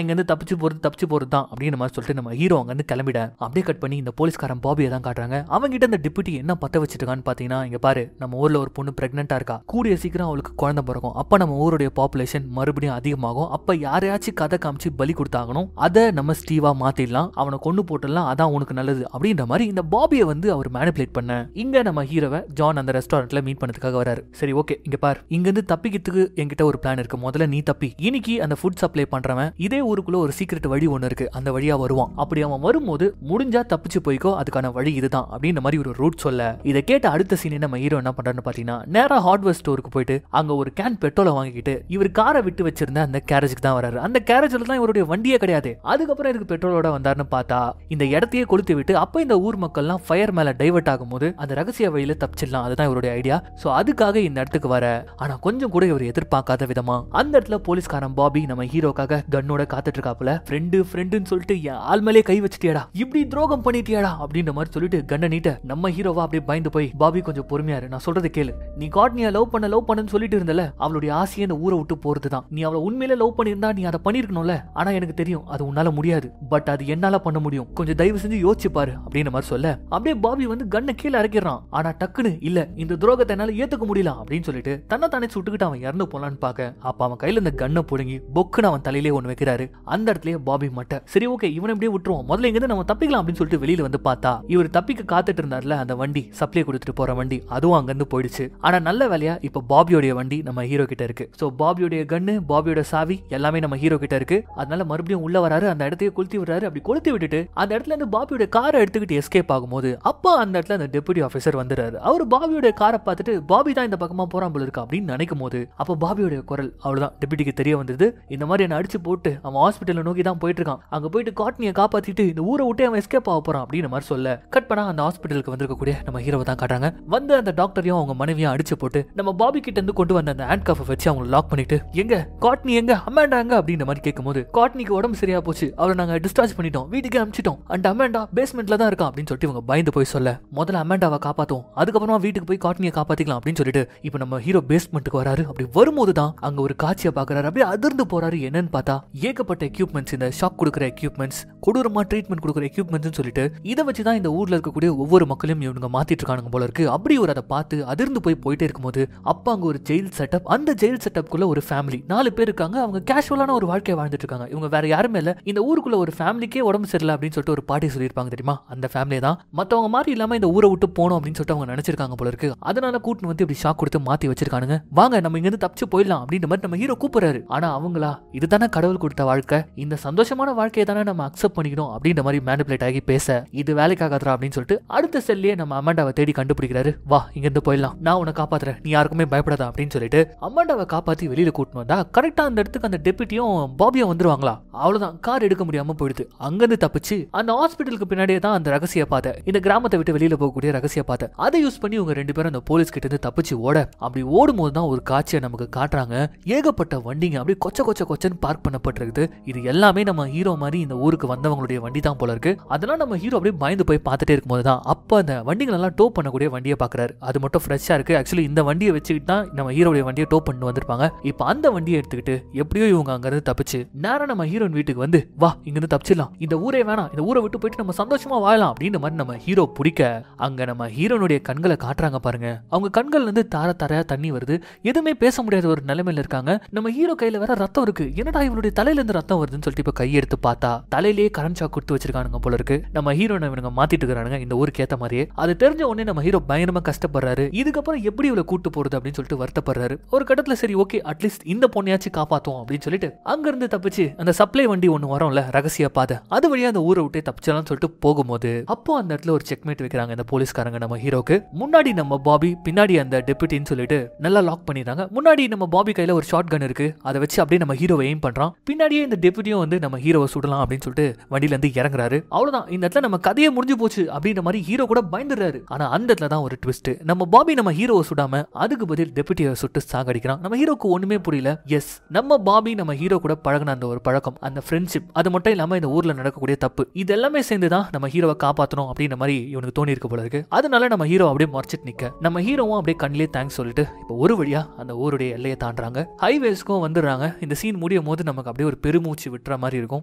இங்க இருந்து தப்பிச்சு போறது தான் அப்படின்ற மாதிரி சொல்லிட்டு நம்ம ஹீரோ அங்க இருந்து கிளம்பிட. அப்படியே கட் பண்ணி இந்த போலீஸ்காரன் பாபியை தான் காட்டுறாங்க. அவங்க கிட்ட இந்த டிப்யூட்டி என்ன பத்த வச்சிட்டு இருக்கான்னு பாத்தீங்கன்னா, இங்க பாரு நம்ம ஊர்ல ஒரு பொண்ணு பிரெக்னெண்டா இருக்கா, கூடிய சீக்கிரம் அவளுக்கு குழந்தை பிறக்கும், அப்ப நம்ம ஊருடைய பாப்புலேஷன் மறுபடியும் அதிகமாகும், அப்ப யாரையாச்சும் கதை காமிச்சு பலி கொடுத்தாகணும், அதை நம்ம ஸ்டீவா மாத்திடலாம், அவனை கொண்டு போட்டுடலாம், அதான் உனக்கு நல்லது அப்படின்ற மாதிரி இந்த பாபியை அவர் மேனிபுலேட் பண்ண. இங்க நம்ம ஹீரோவை ஜான் அந்த ரெஸ்டாரண்ட்ல மீட் பண்ணதுக்காக வராரு. சரி ஓகே, இங்க பாரு இங்க இருந்து தப்பிக்கிறதுக்கு என்கிட்ட ஒரு பிளான் இருக்கு, முதல்ல நீ தப்பி. இன்னைக்கு அந்த ஃபுட் சப்ளை பண்றவன் இதே ஊருக்குள்ள ஒரு சீக்ரெட் வழி ஒண்ணு இருக்கு, அந்த வழியா வருவான், அப்படி அவன் வரும்போது முடிஞ்சா தப்பிச்சு போய்க்கோ, அதுக்கான வழி இதுதான் அப்படின்ற மாதிரி ஒரு ரூட் சொல்ல, இதை கேட்ட அடுத்த சீன் நம்ம ஹீரோ என்ன பண்றாருன்னு பாத்தீங்கன்னா, நேரா ஹார்ட்வேர் ஸ்டோருக்கு போயிட்டு அங்க ஒரு கேன் பெட்ரோலை வாங்கிக்கிட்டு இவர் காரை விட்டு வச்சிருந்த அந்த கேரேஜுக்கு தான் வராரு. அந்த கேரேஜ்ல தான் இவருடைய வண்டியே கிடையாது. அதுக்கப்புறம் இதுக்கு பெட்ரோலோட வந்தாருன்னு பார்த்தா இந்த இடத்தையே கொளுத்தி விட்டு, அப்ப இந்த ஊர் மக்கள்லாம் ஃபயர் மேல டைவர்ட் ஆகும்போது அந்த ரகசிய வழியில தப்பிச்சிடலாம், அதுதான் இவருடைய ஐடியா. சோ அதுக்காக இந்த இடத்துக்கு வர, ஆனா கொஞ்சம் கூட இவர் எதிர்பார்க்காத விதமா அந்த இடத்துல போலீஸ்காரன் பாபி நம்ம ஹீரோக்காக கன்னோட காத்துட்டு இருக்காப்புல. ஃப்ரெண்டுன்னு சொல்லிட்டு ஆள் மேலே கை வச்சிட்டியாடா, இப்படி துரோகம் பண்ணிட்டியாடா அப்படின்ற மாதிரி சொல்லிட்டு கண்ணை நீட்ட நம்ம ஹீரோவா அப்படியே பயந்து போய், பாபி கொஞ்சம் பொறுமையா இரு, நான் சொல்றது கேளு, நீ காட்னியா லவ் பண்ணு சொல்லிட்டு இருந்தல, அவளுடைய ஆசையை இந்த ஊரை விட்டு போறதுதான், நீ அவளை உண்மையில லவ் பண்ணிருந்தா நீ அதை பண்ணிருக்கணும்ல, ஆனா எனக்கு தெரியும் அது உன்னால முடியாது, பட் அது என்னால பண்ண முடியும், கொஞ்சம் தயவு செஞ்சு யோசிச்சு பாரு அப்படின்ற மாதிரி சொல்ல, அப்படியே பாபி கண்ணை கீழே இறக்கிறான். ஆனா டக்குன்னு இல்ல, இந்த துரோகத்தை என்னால ஏத்துக்க முடியல அப்படின்னு சொல்லிட்டு தன்னை தானே சுட்டுக்கிட்டு அவன் இறந்து போலான்னு பாக்க, அப்ப அவன் கையில இந்த கண்ணை புடுங்கி பொக்குன்னு அவன் தலையிலே ஒண்ணு வைக்கிறாரு. அந்த இடத்துலயே பாபி மட்ட, சரி ஓகே இவனை இப்படியே விட்டுருவோம், முதல்ல இங்க நம்ம தப்பிக்கலாம் அப்படின்னு சொல்லிட்டு வெளியில பார்த்தா இவர் தப்பிக்க காத்துட்டு இருந்தார்ல அந்த வண்டி, சப்ளை கொடுத்துட்டு போற வண்டி, அதுவும் அங்க இருந்து போயிடுச்சு. ஆனா நல்ல வேலையா இப்ப பாபியோடைய வண்டி நம்ம ஹீரோ கிட்ட இருக்கு. சோ பாபியோடைய கன்னு, பாபியோட சாவி எல்லாமே நம்ம ஹீரோ கிட்ட இருக்கு. அதனால மறுபடியும் உள்ள வராரு, அந்த இடத்தையே கொளுத்தி விடுறாரு. அப்படி கொளுத்தி விட்டுட்டு அந்த இடத்துல இருந்து பாபியோட காரை எடுத்துக்கிட்டு எஸ்கேப் ஆகும்போது அப்ப அந்த இடத்துல அந்த டெபுட்டி ஆபீசர் வந்துறாரு. அவர் பாபியோட காரை பார்த்துட்டு பாபி தான் இந்த பக்கமா போறான் போல இருக்கு அப்படின்னு நினைக்கும் போது அப்ப பாபியோட குரல் அவ்வளவுதான் டெபுட்டிக்கு தெரிய வந்தது. இந்த மாதிரி என்ன அடிச்சு போட்டு அவன் ஹாஸ்பிட்டல் நோக்கி தான் போயிட்டு இருக்கான், அங்க போயிட்டு காட்னியை காப்பாத்திட்டு இந்த ஊரை விட்டு அவன் எஸ்கேப் ஆக போறான் அப்படின்னு மாதிரி சொல்ல, கட் பண்ணா அந்த ஹாஸ்பிட்டலுக்கு வந்திருக்கக்கூடிய நம்ம ஹீரோவை தான் காட்டுறாங்க. வந்து அந்த டாக்டரையும் அவங்க மனைவியும் அடிச்சு போட்டு நம்ம பாபி கிட்ட இருந்து கொண்டு வந்த அந்த ஹேண்ட் கஃபை வச்சு அவங்க லாக் பண்ணிட்டு, எங்க காட்னி எங்க அமேண்டா எங்க அப்படின்ற மாதிரி கேட்கும்போது, காட்னிக்கு உடம்பு சரியா போச்சு, அவரை நாங்க டிஸ்சார்ஜ் பண்ணிட்டோம், வீட்டுக்கு அனுப்பிச்சிட்டோம், அண்ட் அமேண்டா பேஸ்மெண்ட்ல தான் இருக்கான் அப்படின்னு சொல்லிட்டு இவங்க பயந்து போய் சொல்ல, முதல்ல அமேண்டாவை காப்பாத்தும், அதுக்கப்புறமா வீட்டுக்கு போய் காட்னியை காப்பாத்திக்கலாம் அப்படின்னு சொல்லிட்டு இப்ப நம்ம ஹீரோ பேஸ்மெண்ட்டுக்கு வராரு. அப்படி வரும்போது தான் அங்க ஒரு காட்சியை பாக்குறாரு. பாக்குறாரு, அப்படியே அதிர்ந்து போறாரு. என்னன்னு பார்த்தா ஏகப்பட்ட எக்யூப்மெண்ட்ஸ், இந்த ஷாக் கொடுக்குற எக்யூப்மெண்ட்ஸ், கொடூரமா ட்ரீட்மெண்ட் கொடுக்குற எக்யூப்மெண்ட்ஸ் சொல்லிட்டு இதை வச்சுதான் இந்த ஊர்ல இருக்கக்கூடிய ஒவ்வொரு மக்களையும் இவங்க மாத்திட்டு இருக்கானுங்க போல இருக்கு. அப்படி ஒரு அதை பார்த்து அதிர்ந்து போயிட்டே இருக்கும்போது அப்ப அங்க ஒரு ஜெயில் செட்டப், அந்த ஜெயில் செட்டப்குள்ள ஒரு ஃபேமிலி 4 பேர் இருக்காங்க. அவங்க கேஷுவலான ஒரு வாழ்க்கையை வாழ்ந்துட்டு இருக்காங்க. இவங்க வேற யாருமே இல்ல, இந்த ஊருக்குள்ள ஒரு ஃபேமிலிக்கே உடம்பு சரியில்லை அப்படின்னு சொல்லிட்டு ஒரு பாட்டி சொல்லியிருப்பாங்க தெரியுமா, அந்த ஃபேமிலி தான். மத்தவங்க மாதிரி இல்லாம இந்த ஊரை விட்டு போனோம் அப்படின்னு சொல்லிட்டு அவங்க நினைச்சிருக்காங்க போல இருக்கு. அதனால கூட்டு வந்து இப்படி ஷாக் கொடுத்து மாத்தி வச்சிருக்கானுங்க. வாங்க நம்ம இங்க இருந்து தப்பிச்சு போயிடலாம் அப்படின்ற மாதிரி நம்ம ஹீரோ கூப்பிடுறாரு. ஆனா அவங்களா இதுதானே கடவுள் கொடுத்த வாழ்க்கை, இந்த சந்தோஷமான வாழ்க்கையை தானே நம்ம அக்செப்ட் பண்ணிக்கணும் அப்படின்ற மாதிரி மேனிபுலேட் ஆகி பேச இது வேலைக்காகாதரா அப்படின்னு சொல்லிட்டு அடுத்த செல்லியே நம்ம அமாண்டாவை தேடி கண்டுபிடிக்கிறாரு. வா இங்க இருந்து போயிடலாம், நான் உன்னை காப்பாத்துறேன், நீ யாருக்குமே பயப்படாதா அப்படின்னு சொல்லிட்டு அமாண்டாவை காப்பாத்தி வெளியில கூட்டிட்டு வந்தா கரெக்டா அந்த இடத்துக்கு அந்த டெபியூட்டியும் பாபியும் வந்துருவாங்களா. அவ்வளவுதான், கார் எடுக்க முடியாம போயிடுது. அங்கிருந்து தப்பிச்சு அந்த ஹாஸ்பிட்டலுக்கு பின்னாடியே தான் அந்த ரகசிய பாதை, இந்த கிராமத்தை விட்டு வெளியில போகக்கூடிய ரகசிய பாதை, அதை யூஸ் பண்ணி இவங்க 2 பேரும் அந்த போலீஸ் கிட்ட இருந்து தப்பிச்சு ஓட, அப்படி ஓடும் போது தான் ஒரு காட்சியை நமக்கு காட்டுறாங்க. ஏகப்பட்ட வண்டிங்க அப்படி கொச்சன்னு பார்க் பண்ணப்பட்டிருக்குது. இது எல்லாமே நம்ம ஹீரோ மாதிரி இந்த ஊருக்கு வந்தவங்களுடைய வண்டி தான் போல இருக்கு. அதெல்லாம் நம்ம ஹீரோ அப்படியே பயந்து போய் பார்த்துட்டே இருக்கும்போது தான் அப்ப அந்த வண்டிகள் எல்லாம் டோ பண்ணக்கூடிய வண்டியை பாக்குறாரு. அது மட்டும் ஃப்ரெஷ்ஷா இருக்கு. ஆக்சுவலி இந்த வண்டியை வச்சுக்கிட்டு தான் நம்ம ஹீரோடைய வண்டியை டோ பண்ணி வந்திருப்பாங்க. இப்ப அந்த வண்டியை எடுத்துக்கிட்டு எப்படியோ இவங்க அங்க இருந்து தப்பிச்சு நேரா நம்ம ஹீரோயின் வீட்டுக்கு வந்து, வா இங்க இருந்து தப்பிச்சிடலாம், இந்த ஊரே வேணாம், இந்த ஊரை விட்டு போயிட்டு நம்ம சந்தோஷமா வாழலாம் அப்படின்ற மாதிரி நம்ம ஹீரோ பிடிக்க, அங்க நம்ம ஹீரோனுடைய கண்களை காட்டுறாங்க பாருங்க. அவங்க கண்கள்ல இருந்து தாரையா தண்ணி வருது. எதுவுமே பேச முடியாத ஒரு நிலைமையில இருக்காங்க. நம்ம ஹீரோ கையில வேற ரத்தம் இருக்கு. என்னடா இவருடைய தலையில இருந்து ரத்தம் வருதுன்னு சொல்லிட்டு இப்ப கையெடுத்து பார்த்தா தலையிலேயே கரண்ட் ஷாக் கொடுத்து வச்சிருக்கானுங்க போல இருக்கு. நம்ம ஹீரோனை இவங்க மாத்திட்டு இருக்கானுங்க இந்த ஊருக்கு ஏத்த மாதிரியே. அது தெரிஞ்ச உடனே நம்ம ஹீரோ பயங்கரமா கஷ்டப்படுறாரு. இதுக்கப்புறம் எப்படி இவளை கூட்டு போறது அப்படின்னு சொல்லிட்டு வருத்தப்படுறாரு. ஒரு கட்டத்துல சரி ஓகே அட்லீஸ்ட் இந்த பொண்ணையாச்சும் காப்பாத்தும் அப்படின்னு சொல்லிட்டு அங்க இருந்து தப்பிச்சு அந்த சப்ளை வண்டி ஒண்ணு வரும்ல ரகசிய பாதை, அது வழியா அந்த ஊரை விட்டு தப்பிச்சலாம்னு சொல்லிட்டு போகும்போது அப்போ அந்த இடத்துல ஒரு செக்மேட் வைக்கிறாங்க இந்த போலீஸ்காரங்க நம்ம ஹீரோக்கு. முன்னாடி நம்ம பாபி, பின்னாடி அந்த டெபியூட்டின்னு சொல்லிட்டு நல்லா லாக் பண்ணிடுறாங்க. முன்னாடி நம்ம பாபி கையில ஒரு ஷாட் கன் இருக்கு. அதை வச்சு அப்படியே நம்ம ஹீரோவை எய்ம் பண்றான். பின்னாடியே இந்த டெபியூட்டியும் வந்து நம்ம ஹீரோவை சுடலாம் அப்படின்னு சொல்லிட்டு வண்டியில இருந்து இறங்குறாரு. அவ்வளவுதான், இந்த இடத்துல நம்ம கதையே முடிஞ்சு போச்சு அப்படின்ற மாதிரி ஹீரோ கூட பயந்துறாரு. ஆனா அந்த இடத்துல தான் ஒரு ட்விஸ்ட். நம்ம பாபி நம்ம ஹீரோவை சுடாம அதுக்கு பதில் டெபியூட்டியை சுட்டு சாகடிக்கிறான். நம்ம ஹீரோக்கு ஒண்ணுமே புரியல. எஸ், நம்ம பாபி நம்ம ஹீரோ கூட பழகின அந்த ஒரு பழக்கம், அந்த ஃப்ரெண்ட்ஷிப், அது மட்டும் இல்லாம இந்த ஊர்ல நடக்கக்கூடிய தப்பு, இது எல்லாமே சேர்ந்து தான் நம்ம ஹீரோவை காப்பாற்றணும் அப்படின்ற மாதிரி இவனுக்கு தோணி இருக்க போல இருக்கு. அதனால நம்ம ஹீரோ அப்படியே மறைச்சிட்டு நிக்க, நம்ம ஹீரோவும் அப்படியே கண்ணிலே தேங்க்ஸ் சொல்லிட்டு இப்போ ஒரு வழியா அந்த ஊருடைய எல்லையை தாண்டாங்க. ஹைவேஸ்க்கும் வந்துடுறாங்க. இந்த சீன் முடியும் போது நமக்கு அப்படியே ஒரு பெருமூச்சு விட்டுற மாதிரி இருக்கும்.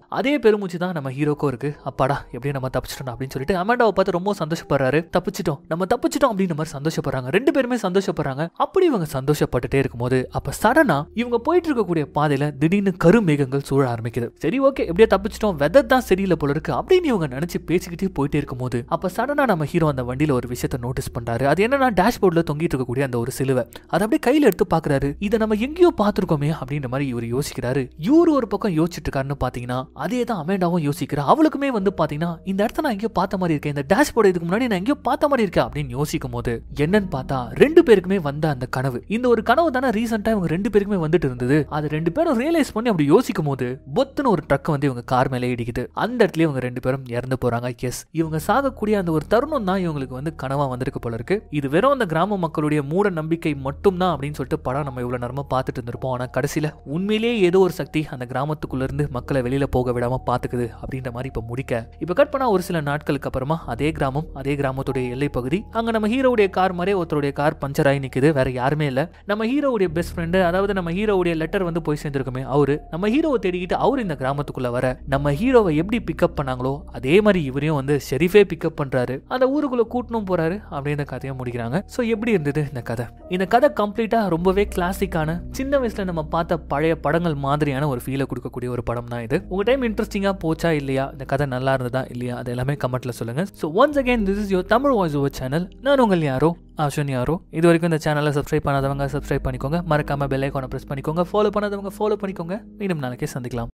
அதே பெருமூச்சு தான் நம்ம ஹீரோக்கும் இருக்கு. அப்பாடா எப்படியும் நம்ம தப்பிச்சிட்டோம் அப்படின்னு சொல்லிட்டு அமாண்டாவை பார்த்து ரொம்ப சந்தோஷப்படுறாரு. தப்பிச்சிட்டோம் அப்படின்ற மாதிரி சந்தோஷப்படுறாங்க. 2 பேருமே சந்தோஷப்படுறாங்க. அப்படி இவங்க சந்தோஷப்பட்டுட்டே இருக்கும்போது அப்ப சடனா இவங்க போயிட்டு இருக்கக்கூடிய பாதையில திடீர்னு கருமேகங்கள் சூழ ஆரம்பிக்குது. சரி ஓகே எப்படியே தப்பிச்சிட்டோம், வெதர் தான் சரியில்லை போல இருக்கு அப்படின்னு இவங்க நினைச்சு பேசிக்கிட்டே போயிட்டே இருக்கும்போது அப்ப சடனா நம்ம ஹீரோ அந்த வண்டியில ஒரு விஷயத்தை நோட்டீஸ் பண்றாரு. அது என்னன்னா டேஷ்போர்ட்ல தொங்கிட்டு இருக்கக்கூடிய அந்த ஒரு சிலுவை, அதை அப்படியே கையில எடுத்து பாக்குறாரு. இதை நம்ம எங்கேயோ பாத்துருக்கோமே அப்படின்ற மாதிரி இவர் யோசிக்கிறாரு. இவரு ஒரு பக்கம் யோசிச்சுட்டு இருக்காருன்னு பாத்தீங்கன்னா அதே தான் அமேண்டாவும் யோசிக்கிறா. அவளுக்குமே வந்து பாத்தீங்கன்னா இந்த இடத்த நான் எங்கேயோ பார்த்த மாதிரி இருக்கேன், இந்த டேஷ்போர்ட் இதுக்கு முன்னாடி நான் எங்கேயோ பார்த்த மாதிரி இருக்கேன் அப்படின்னு யோசிக்கும் போது என்னன்னு பார்த்தா 2 பேருக்குமே வந்த அந்த கனவு, இந்த ஒரு கனவு தானே ரீசெண்டா இவங்க 2 பேருக்குமே வந்துட்டு இருந்தது. அது 2 பேரும் ரியலைஸ் பண்ணி அப்படி யோசிக்கும் போது பொத்துன்னு ஒரு ட்ரக் வந்து இவங்க கார் மேலே இடிக்குது. அந்த இடத்துல இவங்க 2 பேரும் இறந்து போறாங்க. எஸ், இவங்க சாகக்கூடிய அந்த ஒரு தருணம் தான் இவங்களுக்கு வந்து கனவா வந்திருக்கு போல இருக்கு. இது வெறும் அந்த கிராம மக்களுடைய மூட நம்பிக்கை மட்டும் தான் அப்படின்னு சொல்லிட்டு படம் நம்ம இவ்வளவு நேரமா பார்த்துட்டு இருந்திருப்போம். ஆனா கடைசியில உண்மையிலேயே ஏதோ ஒரு சக்தி அந்த கிராமத்துக்குள்ள இருந்து மக்களை வெளியில போக விடாம பாத்துக்குது அப்படின்ற மாதிரி இப்ப முடிக்க இப்ப கட் பண்ணா ஒரு சில நாட்களுக்கு அப்புறமா அதே கிராமம், அதே கிராமத்துடைய எல்லை பகுதி, அங்க நம்ம ஹீரோவுடைய கார் மாதிரி ஒருத்தருடைய கார் பஞ்சர் ஆகி நிக்குது. வேற யாருமே இல்ல, நம்ம ஹீரோவுடைய பெஸ்ட் ஃப்ரெண்டு, அதாவது நம்ம ஹீரோவுடைய லெட்டர் வந்து போய் சேர்ந்திருக்குமே அவரு, நம்ம ஹீரோவை தேடிக்கிட்டு அவரு இந்த கிராமத்துக்குள்ள வர நம்ம ஹீரோவை எப்படி பிக்கப் பண்ணாங்களோ அதே மாதிரி இவரையும் வந்து ஷெரீஃபே பிக்கப் பண்றாரு. அந்த ஊருக்குள்ள கூட்டணும் போறாரு அப்படின்னு கதையை முடிக்கிறாங்க. சோ எப்படி இருந்தது இந்த கதை? இந்த கதை கம்ப்ளீட்டா ரொம்பவே கிளாசிக்கான, சின்ன வயசுல நம்ம பார்த்த பழைய படங்கள் மாதிரியான ஒரு ஃபீலை கொடுக்கக்கூடிய ஒரு படம் தான் இது. உங்க டைம் இன்ட்ரெஸ்டிங்கா போச்சா இல்லையா, இந்த கதை நல்லா இருந்ததா இல்லையா, அது எல்லாமே கமெண்ட்ல சொல்லுங்க. So once again this is your Tamil Voice Over channel. நான் உங்கள் யாரோ அஸ்வின் யாரோ. இது வரைக்கும் இந்த சேனலை சப்ஸ்கிரைப் பண்ணாதவங்க சப்ஸ்கிரைப் பண்ணிக்கோங்க. மறக்காம பெல் ஐகானை பிரஸ் பண்ணிக்கோங்க. ஃபாலோ பண்ணாதவங்க ஃபாலோ பண்ணிக்கோங்க. மீண்டும் நாளைக்கே சந்திக்கலாம்.